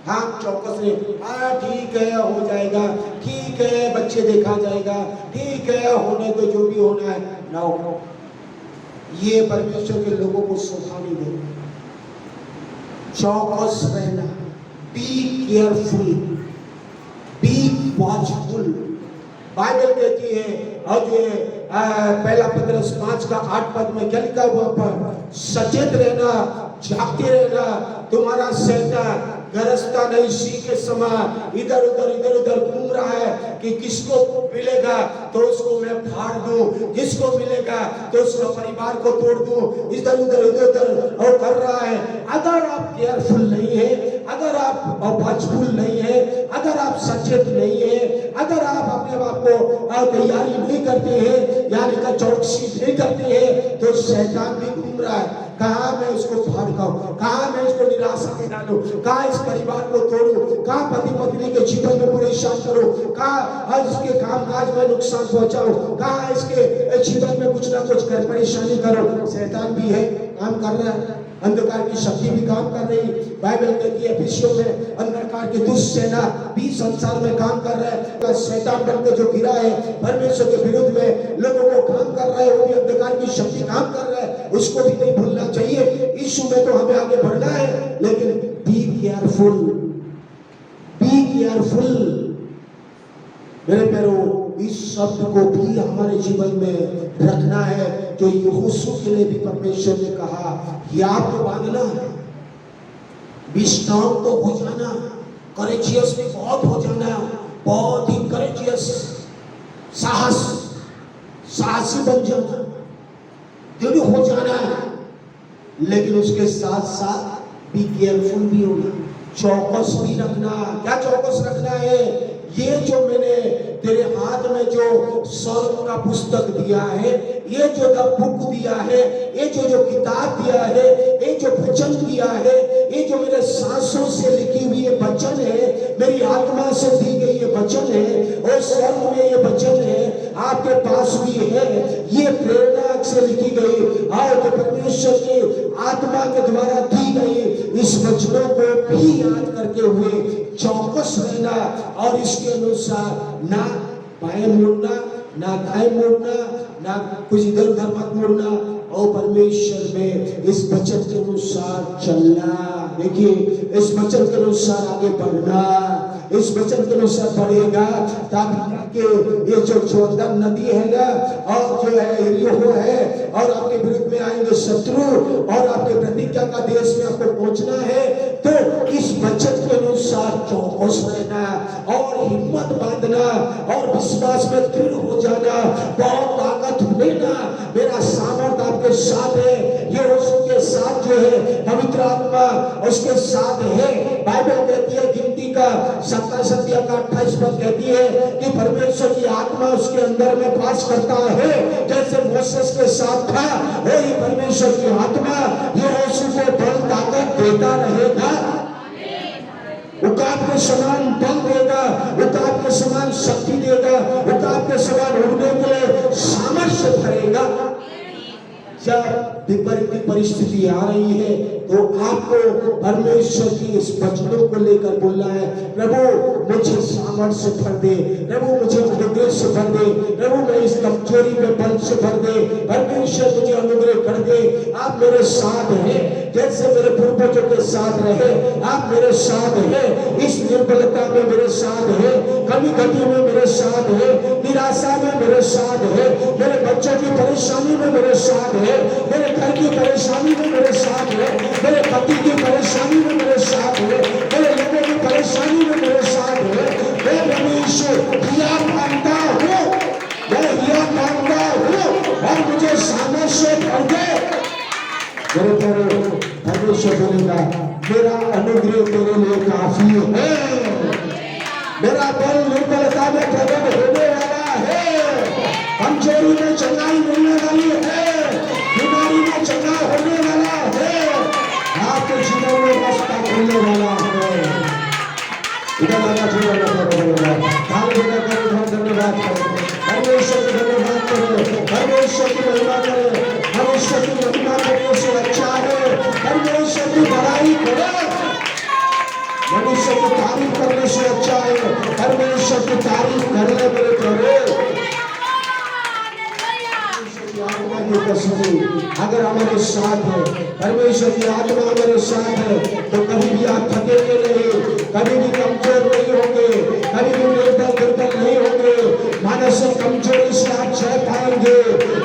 हाँ चौकस है, हाँ ठीक है हो जाएगा, ठीक है बच्चे देखा जाएगा, ठीक है होने को जो भी होना है ना। ये परमेश्वर के लोगों को शोभा नहीं देगा। चौकस रहना, be careful, be watchful. Bible कहती है और जो पहला पत्रस 5:8 में क्या लिखा हुआ पर, सचेत रहना, जागते रहना, तुम्हारा शैतान गरजता नहीं सी के समान इधर उधर घूम रहा है कि किसको मिलेगा तो उसको मैं फाड़ दूं, जिसको मिलेगा तो उसका परिवार को तोड़ दूं, इधर उधर और कर रहा है। अगर आप केयरफुल नहीं है, अगर आप वॉचफुल नहीं है, अगर आप सचेत नहीं है, अगर आप अपने आप को तैयारी नहीं करते हैं, यानी का चौकसी नहीं करते हैं, तो शैतान भी घूम रहा है। कहाँ मैं उसको भड़काऊं, कहाँ मैं इसको निराशा में डालूं, कहाँ इस परिवार को तोड़ूं, कहाँ पति पत्नी के जीवन में परेशान करूं, कहाँ इसके कामकाज में नुकसान पहुंचाऊं, कहाँ इसके जीवन में कुछ ना कुछ कर परेशानी करूं। शैतान भी है, काम कर रहा है, अंधकार की शक्ति भी काम कर रही। बाइबल कहती है एफिसियों में अंधकार की दुष्ट सेना भी संसार में काम कर रहा है। शैतान बनकर जो गिरा है परमेश्वर के विरुद्ध में लोगों को काम कर रहा है, वो भी अंधकार की शक्ति काम कर रहा है, उसको भी नहीं भूलना चाहिए। यीशु में तो हमें आगे बढ़ना है, लेकिन बी केयरफुल, बी केयरफुल। मेरे प्यारों, इस शब्द को भी हमारे जीवन में रखना है, जो यहोशू के लिए भी परमेश्वर ने कहा, हिया तो बांधना, विश्राम तो हो जाना, करेजियस भी बहुत हो जाना, बहुत ही करेजियस, साहसी बन जाना, दृढ़ हो जाना, लेकिन उसके साथ साथ बी केयरफुल भी होना, चौकस भी रखना। क्या चौकस रखना है? ये जो मैंने तेरे हाथ में जो स्वर्ग का पुस्तक दिया है, ये जो द बुक दिया है, ये जो किताब दिया है, ये जो वचन दिया है, ये जो मेरे सांसों से लिखी हुई ये वचन है, मेरी आत्मा से दी गई ये वचन है, और स्वर्ग में ये वचन है, आपके पास भी है, ये प्रेरणा से लिखी गई और परमेश्वर की आत्मा के द्वारा दी गई इस वचनों को भी याद करके हुए चौकस रहना और इसके अनुसार ना बाएं मुड़ना, ना दाएं मुड़ना, ना कुछ इधर उधर मत मुड़ना और परमेश्वर में इस वचन के अनुसार चलना। देखिए, इस वचन के अनुसार आगे बढ़ना, इस वचन के अनुसार बढ़ेगा ताकि ये जो जोर्दन नदी है ना, और जो है यरीहो है, और आपके विरुद्ध में आएंगे शत्रु, और आपके प्रतिज्ञा का देश में आपको पहुंचना है, तो इस वचन के अनुसार चौकस रहना और हिम्मत बांधना और विश्वास में दृढ़ हो जाना, बहुत ताकत लेना। मेरा सामर्थ आपके साथ है, ये उसके साथ जो है पवित्र आत्मा उसके साथ है। बाइबल कहती है गिनती का 27 पद कहती है कि परमेश्वर की आत्मा उसके अंदर में वास करता है, जैसे मोसेस के साथ था, वही परमेश्वर की आत्मा यहोशू को बल ताकत देता रहेगा। उकाब के समान बल देगा, उकाब के समान शक्ति देगा, उकाब के समान उड़ने के लिए सामर्थ्य भरेगा। जब विपरीत परिस्थिति आ रही है तो आपको परमेश्वर की इस वचनों को लेकर बोलना है, प्रभु मुझे सामर्थ्य भर दे, प्रभु मुझे अनुग्रह से भर दे, प्रभु मैं इस कमजोरी में बल से भर दे, परमेश्वर मुझे अनुग्रह कर दे। आप मेरे साथ हैं, जैसे मेरे पूर्वजों के साथ रहे, आप मेरे साथ हैं, इस निर्बलता में मेरे साथ है, कमी घटी में मेरे साथ है, निराशा में मेरे साथ है, मेरे बच्चों की परेशानी में मेरे साथ है, मेरे घर की परेशानी में मेरे साथ है, मेरे पति की परेशानी में मेरे साथ है, मेरे लोगों की परेशानी में मेरे साथ है। मैं परमेश्वर हिया मांगता हूँ, मैं हिया मांगता हूँ और मुझे सामर्थ्य भर दे। मेरे प्यारे, परमेश्वर बोलेगा मेरा अनुग्रह तेरे लिए काफी है, मेरा बल निर्बलता में प्रकट होने वाला है, कमजोरी में चंगाई मिलने वाली है, बीमारी में चंगा होने वाला है, आपके जीवन में रास्ता खुलने वाला है। इधर लगा जीवन में धन्यवाद करो, परमेश्वर की धन्यवाद करो, परमेश्वर की महिमा करो, परमेश्वर की महिमा करने से अच्छा है, परमेश्वर की बड़ाई करो, मनुष्य की तारीफ करने से अच्छा है, परमेश्वर की तारीफ करने मेरे प्रभु। अगर हमारे साथ है, परमेश्वर की आत्मा हमारे साथ है, तो कभी भी आप थकेंगे नहीं, कभी भी कमजोर नहीं होंगे, कभी भी निर्बल नहीं होंगे। मानसिक कमजोरी से आप जय पाएंगे,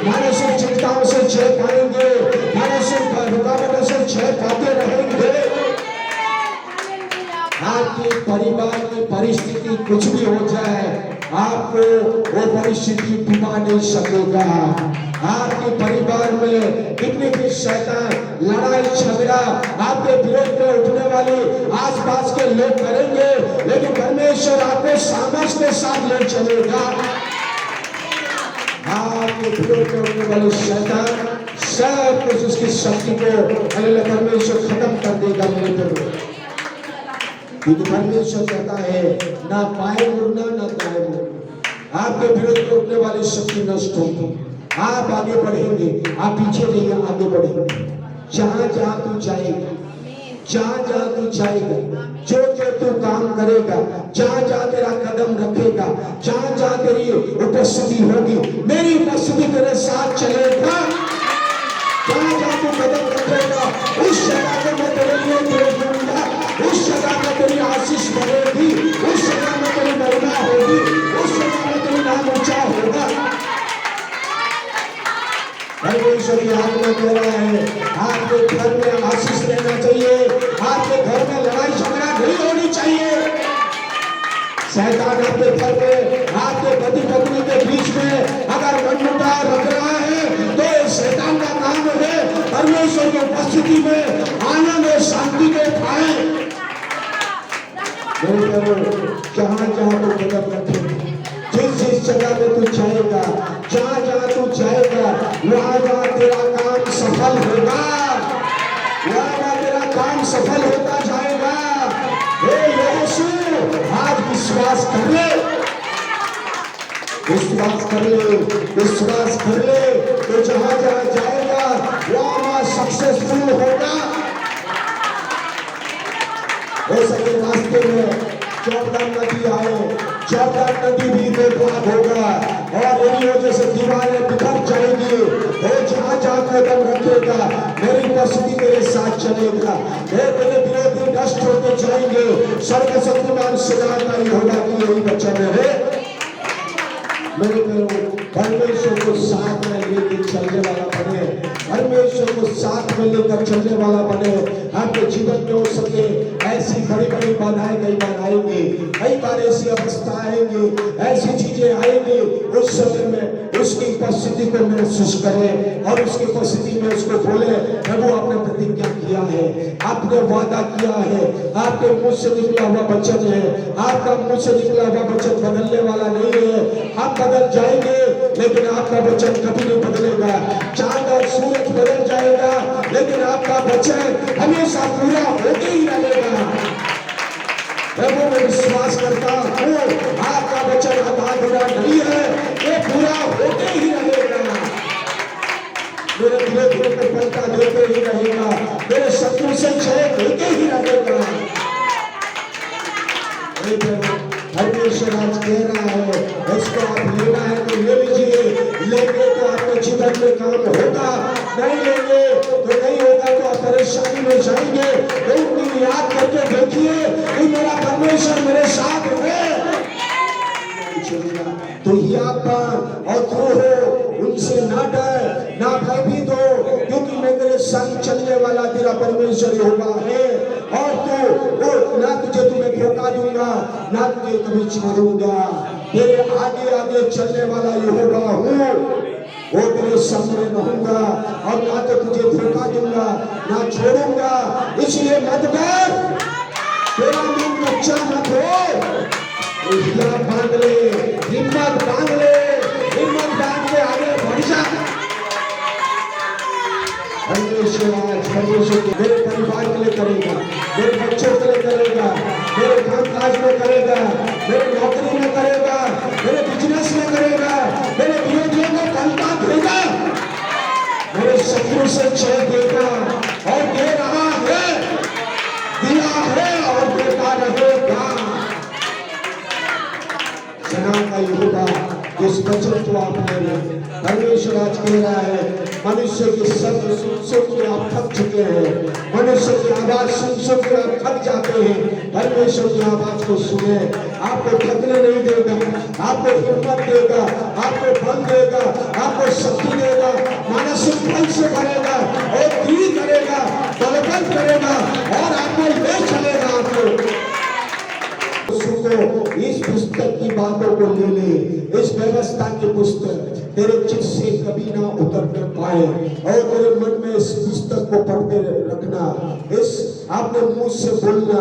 मानसिक चिंताओं से जय पाएंगे, मानसिक रुकावटों से जय पाते रहेंगे। आपके परिवार की परिस्थिति कुछ भी हो जाए, आपको वो परिस्थिति डुबा नहीं सकेगा। आपके परिवार में कितने भी शैतान लड़ाई झगड़ा आपके विरोध में उठने वाले आसपास के लोग करेंगे, लेकिन परमेश्वर आपको सामर्थ्य के साथ ले चलेगा। आपके विरोध में उठने वाले शैतान सब कुछ उसकी शक्ति को परमेश्वर खत्म कर देगा। मेरे प्रभु, क्योंकि परमेश्वर कहता है ना बाएं मुड़ना ना दाएं मुड़ना, आपके विरोध में उठने वाली शक्ति नष्ट होगी। आप आगे बढ़ेंगे, आप पीछे नहीं, आगे बढ़ेंगे। जहां जहां तू जाएगा, जहां जहां तू जाएगा, जो जो तू काम करेगा, जहां जहां तेरा कदम रखेगा, जहां जहां तेरी उपस्थिति होगी, मेरी उपस्थिति तेरे साथ चलेगा। जहां जहां तू कदम रखेगा, उस जगह को मैं तेरे लिए दे दूंगा, उस जगह में तेरी आशीष बढ़ेगी, उस जगह में तेरी महिमा होगी, उस जगह में तेरी नाम ऊंचा होगा। परमेश्वर की आत्मा कह रहा है आपके घर में आशीष रहना चाहिए, आपके घर में लड़ाई झगड़ा नहीं होनी चाहिए। शैतान आपके घर में, आपके पति पत्नी के बीच में अगर मनमुटाव रख रहा है, तो शैतान का काम है परमेश्वर की उपस्थिति में आनंद और शांति को पाए। जहां जहां तू कदम रखेगा, जिस जिस जगह में तू जाएगा, जहां जहां तू जाएगा, वहां वहां तेरा काम सफल होगा, वहां वहां तेरा काम सफल होता जाएगा। हे यीशु, आज विश्वास कर ले, विश्वास कर ले, विश्वास कर ले, तो जहां जहां जाएगा वहां वहां सक्सेसफुल होगा। हो सके रास्ते में जॉर्डन नदी आए, जॉर्डन नदी भी बेबाक होगा और इन्हीं वजह से दीवारें बिखर जाएंगी। वो जहां जहां कदम रखेगा मेरी उपस्थिति मेरे साथ चलेगा, मेरे विरोधी नष्ट होते जाएंगे। सर्वशक्तिमान सदाकारी होगा कि यही वचन है। मेरे परमेश्वर को साथ में लेकर चलने वाला बने, परमेश्वर को साथ में लेकर चलने वाला बने। आपके जीवन में हो सके ऐसी बड़ी बड़ी बाधाएं कई बार आएंगी, कई बार ऐसी अवस्था आएंगी, ऐसी चीजें आएंगी। उस समय में उसकी उपस्थिति को महसूस करें और उसकी उपस्थिति में उसको बोले, प्रभु आपने प्रतिज्ञा किया है, आपने वादा किया है, आपके मुंह से निकला हुआ वचन है, आपका मुंह से निकला हुआ वचन बदलने वाला नहीं है। आप बदल जाएंगे लेकिन आपका वचन कभी नहीं बदलेगा। चांद और सूरज बदल जाएगा लेकिन आपका वचन हमेशा पूरा होके ही रहेगा। प्रभु मैं विश्वास करता हूँ आपका वचन आधा नहीं है, ये पूरा होके ही रहेगा। मेरे धीरे धीरे पलटा देते ही रहेगा, मेरे शत्रु से जय देते ही रहेगा। परमेश्वर आज कह रहा है, इसको आप लेना है तो ले लीजिए, लेंगे तो आपके जीवन में काम होगा, नहीं लेंगे तो नहीं होगा, तो आप परेशानी में जाएंगे। एक दिन याद करके देखिए कि मेरा परमेश्वर मेरे साथ है। तो यापन और द्रोह उनसे ना डर, ना भयभीत हो, क्योंकि मैं तेरे संग चलने वाला तेरा परमेश्वर यहोवा है। और तू ना तुझे तुम्हें धोखा दूंगा, ना तुझे कभी छोड़ूंगा। तेरे आगे आगे चलने वाला यहोवा हूँ, वो तेरे सामने रहूंगा और ना तो तुझे धोखा दूंगा ना छोड़ूंगा। इसलिए मत डर, तेरा मन कच्चा मत हो, बांध ले, हिम्मत बांध ले, हिम्मत बांध के आगे बढ़ जा। परमेश्वर मेरे परिवार के लिए करेगा, मेरे बच्चों के लिए करेगा, मेरे काम काज में करेगा, मेरे नौकरी में करेगा, मेरे बिजनेस में करेगा, मेरे विरोधियों को पलटा देगा, मेरे शत्रु से जय देगा और दे रहा है, दिया है और देता रहेगा। का यहोवा इस वचन को आपने परमेश्वर आज कह रहा है, मनुष्य की शब्द सुन के आप थक चुके हैं, मनुष्य की आवाज सुन के आप थक जाते हैं। परमेश्वर की आवाज को सुने, आपको थकने नहीं देगा, आपको हिम्मत देगा, आपको बल देगा, आपको शक्ति देगा, मानसिक बल से भरेगा और दृढ़ करेगा, बलवंत करेगा और आपको ले चलेगा। आपको इस पुस्तक की बातों को ले ले, इस व्यवस्था की पुस्तक तेरे चित्त से कभी ना उतर पाए और तेरे मन में इस पुस्तक को पढ़ते रखना, इस आपने मुंह से बोलना,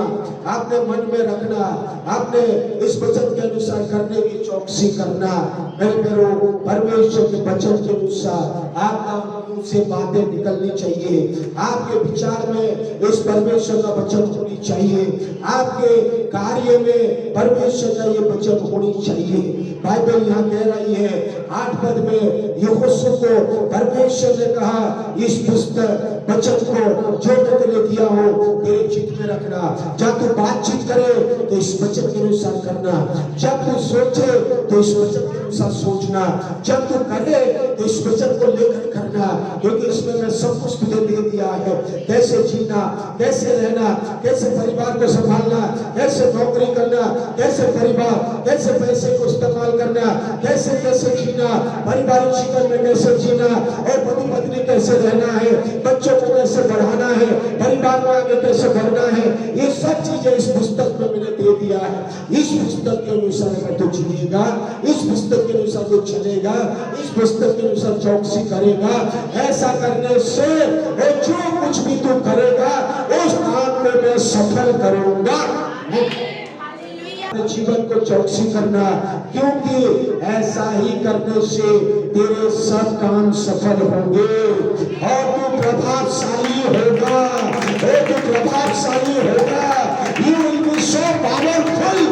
आपने मन में रखना, आपने इस वचन के अनुसार करने की चौकसी करना। मेरे प्यारो, परमेश्वर के वचन के अनुसार आपका मुंह से बातें निकलनी चाहिए, आपके विचार में इस परमेश्वर का वचन होनी चाहिए, आपके कार्य में परमेश्वर का ये वचन होनी चाहिए। बाइबल यहाँ कह रही है 8 पद में, यहोशू को परमेश्वर ने कहा इस पुस्तक वचन को जो मैं तेरे दिया हो तेरे चित्त में रखना। जब तू बातचीत करे तो इस वचन के अनुसार करना, जब तू सोचे तो इस वचन के अनुसार सोचना, जब तू करे तो इस वचन को लेकर करना, क्योंकि इसमें मैं सब कुछ तुझे दे दिया है। कैसे जीना, कैसे रहना, कैसे परिवार को संभालना, कैसे नौकरी करना, कैसे परिवार, कैसे पैसे को इस्तेमाल करना, कैसे कैसे जीना, पारिवारिक जीवन में कैसे जीना और पति पत्नी कैसे रहना है, बच्चों को कैसे बढ़ाना है, परिवार में आगे कैसे बढ़ना है, ये सब चीजें इस पुस्तक में मैंने दे दिया है। इस पुस्तक के अनुसार अगर तू जिएगा, इस पुस्तक के अनुसार तू चलेगा, इस पुस्तक के अनुसार चौकसी करेगा, ऐसा करने से जो कुछ भी तू करेगा उस काम में मैं सफल करूंगा। अपने जीवन को चौकसी करना, क्योंकि ऐसा ही करने से तेरे सब काम सफल होंगे और तू प्रभावशाली होगा, और तू प्रभावशाली होगा। You will be so powerful।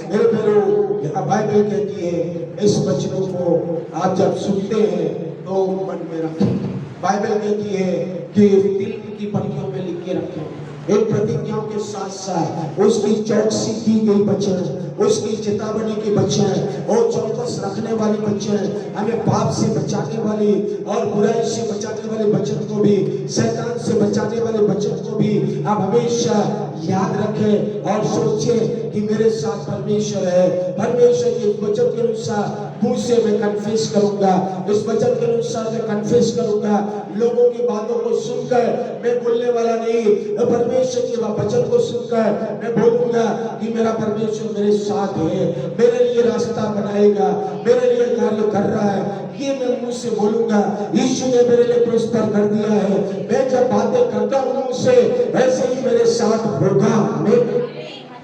मेरे प्यारो, यहाँ बाइबल कहती है इस वचनों को आप जब सुनते हैं तो मन में रखें। बाइबल कहती है कि दिल की पलकों में लिख के रखें। इन प्रतिज्ञाओं के साथ साथ उसकी चौकसी की गई वचन, उसकी चेतावनी के वचन और चौकस रखने वाली वचन, हमें पाप से बचाने वाली और बुराई से बचाने वाले वचन को भी, शैतान से बचाने वाले वचन को भी आप हमेशा याद रखें और सोचें कि मेरे साथ परमेश्वर है। परमेश्वर के वचन के अनुसार मुंह से मैं कन्फेस करूंगा, इस वचन के अनुसार मैं कन्फेस करूंगा। लोगों की बातों को सुनकर मैं बोलने वाला नहीं, परमेश्वर के वचन को सुनकर मैं बोलूंगा कि मेरा परमेश्वर मेरे साथ है, मेरे लिए रास्ता बनाएगा, मेरे लिए कार्य कर रहा है। ये मैं मुंह से बोलूंगा। यीशु ने मेरे लिए क्रूस पर कर दिया है। मैं जब बातें करता हूं मुंह से, वैसे ही मेरे साथ होगा।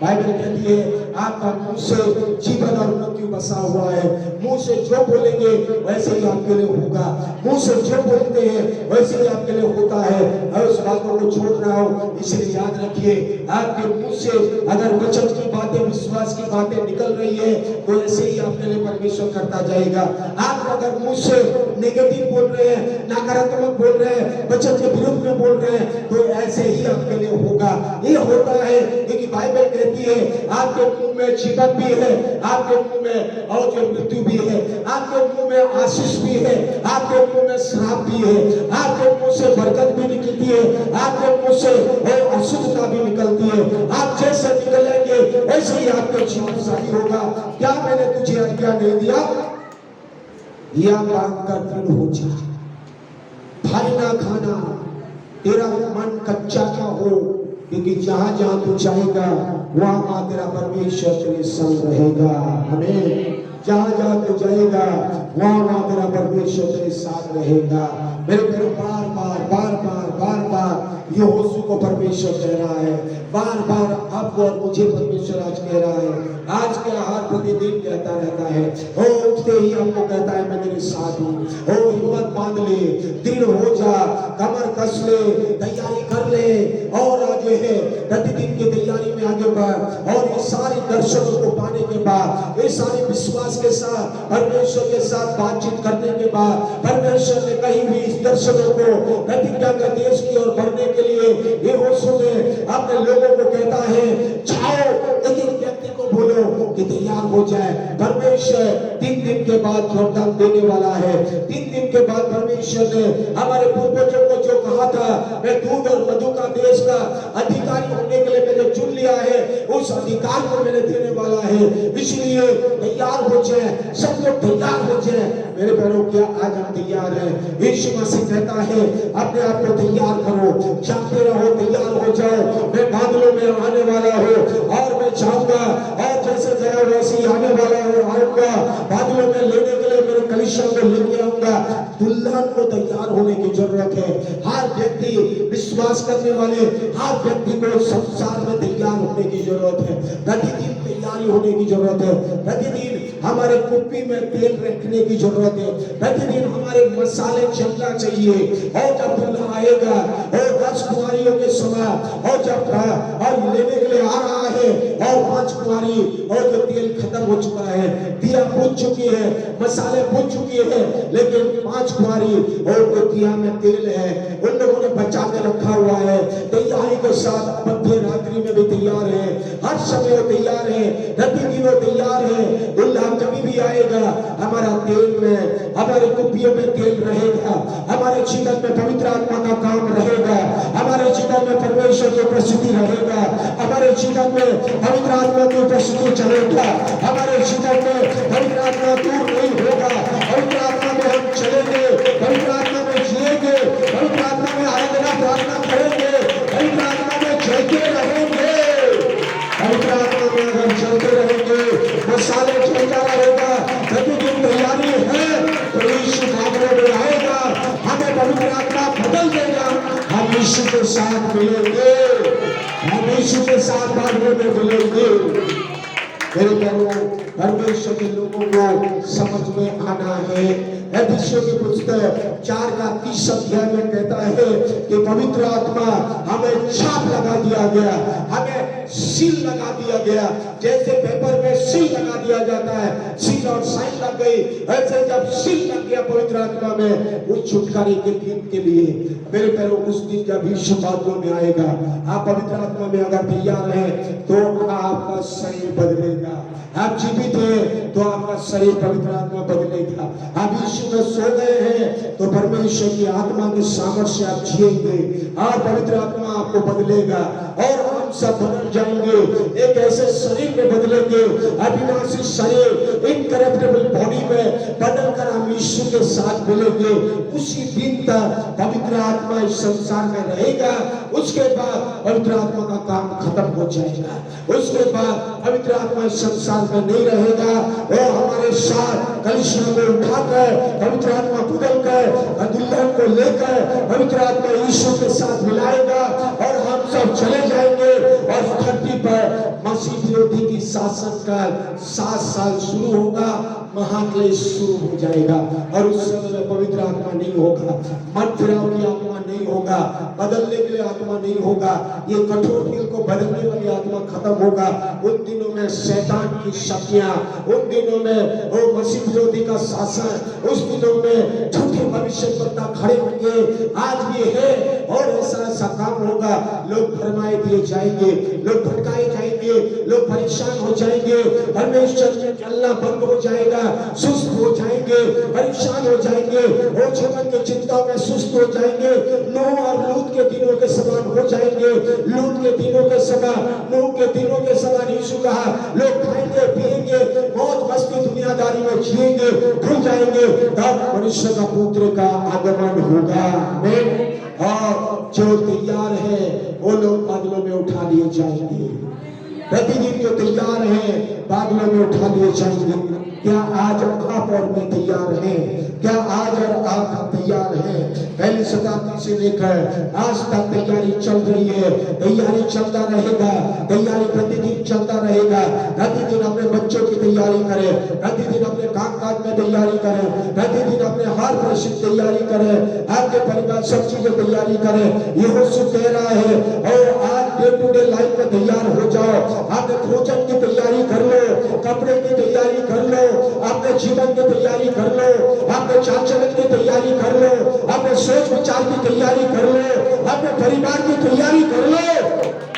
बाइबल कहती है आपका मुंह से जीवन और मृत्यु बसा हुआ है। मुंह से जो बोलेंगे वैसे ही आपके लिए होगा। मुंह से जो बोलते हैं वैसे ही आपके लिए होता है। और उस बातों को छोड़ रहा हूँ, इसलिए याद रखिए, आपके मुंह से अगर वचन की बातें, विश्वास की बातें निकल रही है तो ऐसे ही आपके लिए परमेश्वर करता जाएगा। आप अगर मुंह से नेगेटिव बोल रहे हैं, नकारात्मक बोल रहे हैं, वचन के विरुद्ध में बोल रहे हैं, तो ऐसे ही आपके लिए होगा। ये होता है क्योंकि बाइबल कहती है आपके मुंह में जीवन भी है, आपके मुंह में और जो मृत्यु भी है, आपके मुंह में आशीष भी है, आपके मुंह में श्राप भी है, आपके मुंह से बरकत भी निकलती है, आपके मुंह से अशुद्धता भी निकलती है। आप जैसे निकलेंगे वैसे ही आपका जीवन सही होगा। क्या मैंने तुझे आज्ञा नहीं दिया? या मांग कर दृढ़ हो जा, भाई ना खाना, तेरा मन कच्चा ना हो, क्योंकि जहां जहां तू जाएगा वहां तेरा परमेश्वर तेरे संग रहेगा। हमें जहां जहां तू जाएगा वहां तेरा परमेश्वर तेरे साथ रहेगा। मेरे मेरे बार बार बार बार बार बार यहोशू को परमेश्वर कह रहा है, बार बार आपको और मुझे परमेश्वर आज कह रहा है। आज के हर प्रतिदिन कहता रहता है, ओ उठते ही हमको कहता है मैं तेरे साथ हूँ। ओ हिम्मत बांध ले, दृढ़ हो जा, कमर कस ले, तैयारी कर ले और आगे है प्रतिदिन की तैयारी में आगे बढ़। और ये सारी दर्शनों को पाने के बाद, ये सारी विश्वास के साथ परमेश्वर के साथ बातचीत करने के बाद, परमेश्वर ने कहीं भी इस दर्शनों को प्रतिज्ञा के देश की ओर बढ़ने के लिए यहोशू ने अपने लोगों को कहता है, जाओ एक एक व्यक्ति को बोलो कि तैयार हो जाए। परमेश्वर 3 दिन के बाद वरदान देने वाला है। 3 दिन के बाद परमेश्वर ने हमारे पूर्वजों को जो कहा था, मैं दूध और मधु का देश का अधिकारी होने के लिए मैंने चुन लिया है, उस अधिकार को मैंने देने वाला है। इसलिए तैयार हो जाए, सब लोग तैयार हो जाए। मेरे बहनों, क्या आज हम तैयार हैं? यीशु मसीह कहता है अपने आप को तैयार करो, जागते रहो, तैयार हो जाओ। मैं बादलों में आने वाला हूँ और मैं जाऊंगा, और जैसे गया वैसे ही आने वाला हूँ, आऊंगा बादलों में लेने के लिए, मेरे कलीसिया को लेके आऊंगा। दुल्हन को तैयार होने की जरूरत है। हर व्यक्ति, विश्वास करने वाले हर व्यक्ति को संसार में तैयार होने की जरूरत है। प्रतिदिन तैयारी होने की जरूरत है। प्रतिदिन हमारे कुप्पी में तेल रखने की जरूरत है। प्रतिदिन हमारे मसाले चलना चाहिए। और जब दुल्हा आएगा और 10 कुंवारियों के समय, और जब और लेने के लिए आ रहा है और 5 कुंवारी और जो तेल खत्म हो चुका है, दिया बुझ चुकी है, मसाले बुझ चुकी है, लेकिन 5 कुंवारी और जो दिया में तेल है उन लोगों ने बचा के रखा हुआ है। तैयारी के साथ मध्य रात्रि में भी तैयार है, हर समय तैयार है, प्रतिदिन तैयार है। दुल्हा कभी भी आएगा, हमारा तेल में, हमारे कुप्पियों में तेल रहेगा, हमारे जीवन में पवित्र आत्मा का काम रहेगा, हमारे जीवन में परमेश्वर की उपस्थिति रहेगा, हमारे जीवन में पवित्र आत्मा की उपस्थिति चलेगा, हमारे जीवन में पवित्र आत्मा दूर नहीं होगा। पवित्र आत्मा में हम चलेंगे, पवित्र आत्मा में जिएंगे, पवित्र आत्मा में आराधना प्रार्थना करेंगे, पवित्र आत्मा में चलते रहेंगे। पवित्र आत्मा में अगर चलते रहेंगे, मसाले चलता रहेगा, प्रतिदिन तैयारी है तो यीशु भागने में आएगा, हमें पवित्र आत्मा बदल देगा। हम यीशु के साथ मिलेंगे, हम यीशु के साथ बादलों में मिलेंगे। मेरे प्यारों, परमेश्वर के लोगों को समझ में आना है। एफिसियों की पुस्तक 4:30 में कहता है कि पवित्र आत्मा हमें छाप लगा दिया गया, हमें सील लगा दिया गया। जैसे पेपर में सील लगा दिया जाता है, सील और साइन लग गई, ऐसे जब सील लग गया पवित्र आत्मा में उस छुटकारे के दिन के लिए, मेरे पैरों उस दिन जब यीशु बादलों में आएगा, आप पवित्र आत्मा में अगर तैयार हैं तो आपका शरीर बदलेगा। आप जीवित हैं तो आपका शरीर पवित्र आत्मा बदलेगा। आप यीशु में सो गए हैं तो परमेश्वर की आत्मा के सामर्थ्य से आप जिएंगे और पवित्र आत्मा आपको बदलेगा और हम सब बदल जाएंगे। एक ऐसे शरीर में बदलेंगे, अविनाशी शरीर, इनकरप्टेबल बॉडी में बदलकर हम यीशु के साथ मिलेंगे। उसी दिन तक पवित्र आत्मा इस संसार में रहेगा। उसके बाद पवित्र आत्मा का काम खत्म हो जाएगा। उसके बाद पवित्र आत्मा इस संसार में नहीं रहेगा। वो हमारे साथ कलीसिया में उठाकर पवित्र आत्मा बदलकर दुल्हन को लेकर पवित्र आत्मा यीशु के साथ मिलाएगा और हम सब चले जाएंगे और धरती पर मसीह विरोधी की शासन का 7 साल शुरू होगा, महाक्लेश शुरू हो जाएगा और उस समय में पवित्र आत्मा नहीं होगा, मन फिराव की आत्मा नहीं होगा, बदलने के लिए आत्मा नहीं होगा, ये कठोर दिल को बदलने वाली आत्मा खत्म होगा। उन दिनों में शैतान की शक्तियां, उन दिनों में वो मसीह विरोधी का शासन, उस दिनों में झूठे भविष्यवक्ता खड़े होंगे, आज भी है और ऐसा ऐसा काम होगा। लोग भरमाए दिए जाएंगे, लोग भटकाए जाएंगे, लोग परेशान हो जाएंगे, परमेश्वर में चलना बंद हो जाएगा, सुस्त हो जाएंगे, परेशान हो जाएंगे, वो जीवन की चिंता में सुस्त हो जाएंगे। नूह और लूत के दिनों के समान हो जाएंगे। लूत के दिनों के समान, नूह के दिनों के समान। यीशु कहा लोग खाएंगे पिएंगे, मौज मस्ती दुनियादारी में जिएंगे, भूल जाएंगे, तब मनुष्य का पुत्र का आगमन होगा। और जो तैयार है वो लोग बादलों में उठा लिए जाएंगे। प्रतिदिन जो तैयार है बादलों में उठा लिए जाएंगे। क्या आज आप और मैं तैयार हैं? क्या आज और आप तैयार हैं? पहली शताब्दी से लेकर आज तक तैयारी चल रही है, तैयारी चलता रहेगा, तैयारी प्रतिदिन चलता रहेगा। प्रतिदिन अपने बच्चों की तैयारी करें, प्रतिदिन अपने कामकाज में तैयारी करें, प्रतिदिन अपने हर परिस्थिति तैयारी करें, आपके परिवार सब चीजें तैयारी करें। यहोशू कह रहा है और आज डे टू डे लाइफ में तैयार हो जाओ। आपने भोजन की तैयारी कर लो, कपड़े की तैयारी कर लो, अपने जीवन की तैयारी कर लो, अपने चाल चलन की तैयारी कर लो, अपने सोच विचार की तैयारी कर लो, अपने परिवार की तैयारी कर लो,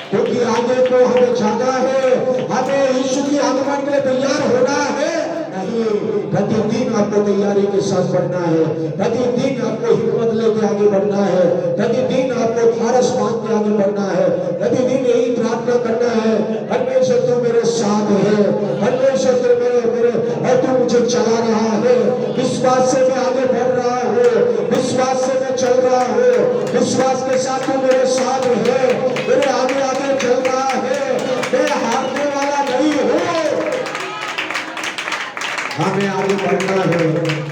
क्योंकि आगे को हमें जाना है, हमें यीशु की आगमन के लिए तैयार होना है। नहीं, प्रतिदिन आपको तैयारी के साथ बढ़ना है, प्रतिदिन आपको हिम्मत लेके आगे बढ़ना है, प्रतिदिन आपको धारस बांध के आगे बढ़ना है, प्रतिदिन यही प्रार्थना करना है, परमेश्वर तू मेरे साथ है, परमेश्वर तू मेरे तू मुझे चला रहा है, विश्वास से मैं आगे बढ़ रहा हूँ, विश्वास से मैं चल रहा हूँ, विश्वास के साथ तू मेरे साथ है, मेरे आगे आगे चल रहा है, मैं हारने वाला नहीं हूँ। हमें आगे बढ़ना है।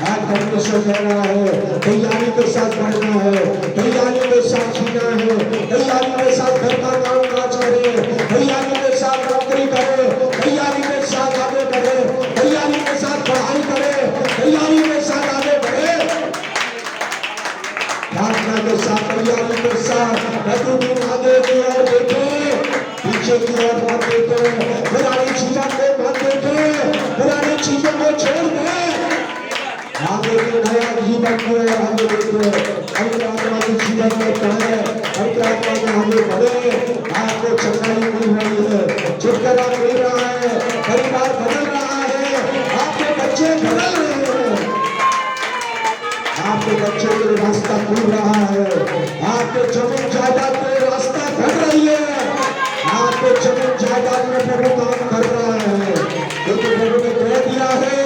आज परमेश्वर कह रहा है तैयारी के साथ बढ़ना है, तैयारी के साथ जीना है, तैयारी के साथ घर का काम काज करें, तैयारी के साथ नौकरी करें, तैयारी के साथ आगे बढ़े, तैयारी के साथ पढ़ाई करें, तैयारी के साथ आगे बढ़े, प्रार्थना के साथ, तैयारी के साथ प्रतिदिन आगे की ओर देखें, पीछे की ओर मत देखें, पुरानी जीवन को मत देखें, पुरानी चीजों को छोड़ दें, आगे के नया जीवन को आगे देखें। पवित्र आत्मा के जीवन में कहे, पवित्र आत्मा में आगे बढ़े। आपको चंगाई मिल रही है, छुटकारा मिल रहा है, परिवार बदल रहा है, आपके बच्चे बदल रहे हैं, आपके बच्चों के लिए रास्ता खुल रहा है, आपके जमीन जायदाद के लिए रास्ता खुल रही है, आपके जमीन जायदाद में प्रभु काम कर रहा है, क्योंकि प्रभु ने कह दिया है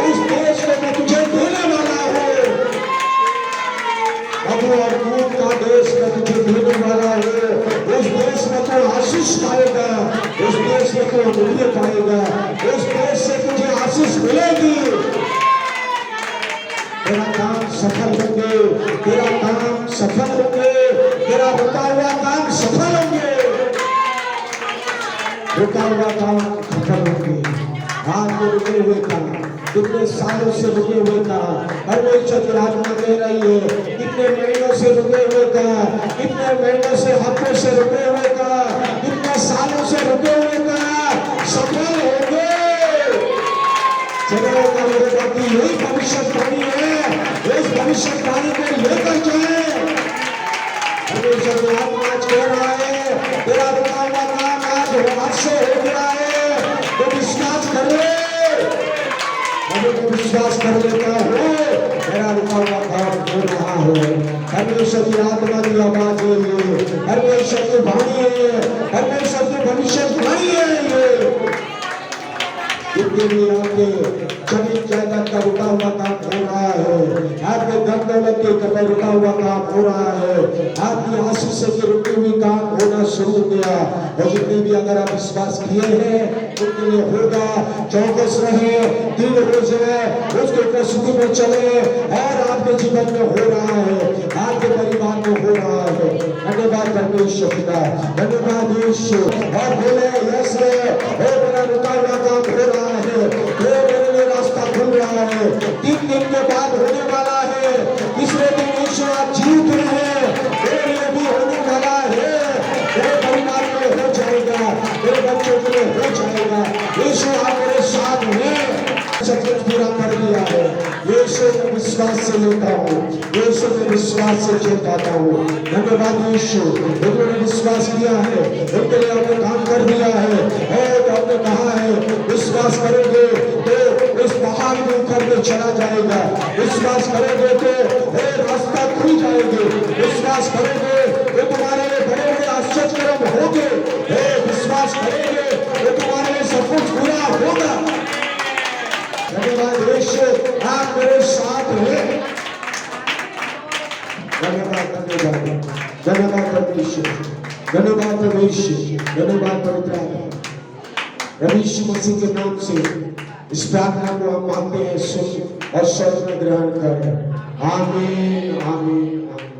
उस देश को मैं तुझे देने वाला हूँ, मधु और दूध का देश मैं तुझे देने वाला हूँ, उस देश में तू आशीष पाएगा, उस देश में तू अमूल्य पाएगा, उस देश से तुझे आशीष मिलेगी। तेरा काम सफल होंगे, तेरा काम सफल होंगे, तेरा बताया हुआ काम सफल होंगे। रुका हुआ काम खत्म हो गया। आपके रुके हुए काम, कितने सालों से रुके हुए काम परमेश्वर की आत्मा दे रही है। कितने महीनों से रुके हुए काम, कितने महीनों से हफ्तों से रुके हुए काम, कितने सालों से रुके हुए काम सफल हो गए। चलो का मेरे बाकी यही भविष्यवाणी है। इस भविष्यवाणी को लेकर जाए। परमेश्वर की आत्मा आज कह रहा है तेरा रुका हुआ काम आज से हो गया है। तो विश्वास कर ले, विश्वास कर लेता हो मेरा रुका हुआ काम हो रहा है। परमेश्वर की आत्मा की आवाज है ये, परमेश्वर की वाणी है, परमेश्वर की भविष्यवाणी है ये। कितने भी आपके जमीन जायदाद का रुका हुआ काम हो रहा है, आपके धन दौलत के कपड़े रुका हुआ काम हो रहा है, आपकी आशीष के रुके हुए काम होना शुरू हो गया। और जितने भी अगर आप विश्वास किए हैं उनके लिए होगा। चौकस रहे, दिन रोज है उसके प्रस्तुति में चले और आपके जीवन में हो रहा है, आपके परिवार में हो रहा है। धन्यवाद परमेश्वर पिता, धन्यवाद यीशु। और बोले यस मेरा रुका हुआ काम हो रहा है, मेरे लिए रास्ता खुल रहा है। 3 दिन के बाद होने वाला है। तीसरे दिन यीशु आप जीवित रहे, मेरे लिए भी होने वाला है। मेरे परिवार में हो जाएगा, मेरे बच्चों के लिए हो जाएगा। यीशु आप मेरे साथ हैं, सब कुछ पूरा कर दिया है। यीशु में विश्वास से लेता हूँ, यीशु में विश्वास से चलता हूँ। धन्यवाद यीशु, उन्होंने विश्वास किया है, उनके लिए आपने काम कर दिया है। और आपने कहा है विश्वास करेंगे तो इस पहाड़ के ऊपर में चला जाएगा। विश्वास करेंगे तो रास्ता खुल जाएंगे। विश्वास करेंगे तो तुम्हारे लिए बड़े बड़े आश्चर्य कर्म होंगे। विश्वास करेंगे तो तुम्हारे लिए सब कुछ पूरा होगा। धन्यवाद यीशु, आप मेरे साथ हैं। धन्यवाद धन्यवाद धन्यवाद परमेश्वर, धन्यवाद परमेश्वर, धन्यवाद पवित्र आत्मा। यीशु मसीह के नाम से इस प्रार्थना को हम मांगते हैं, सुन और स्वर्ग में ग्रहण करें। आमीन आमीन आमीन।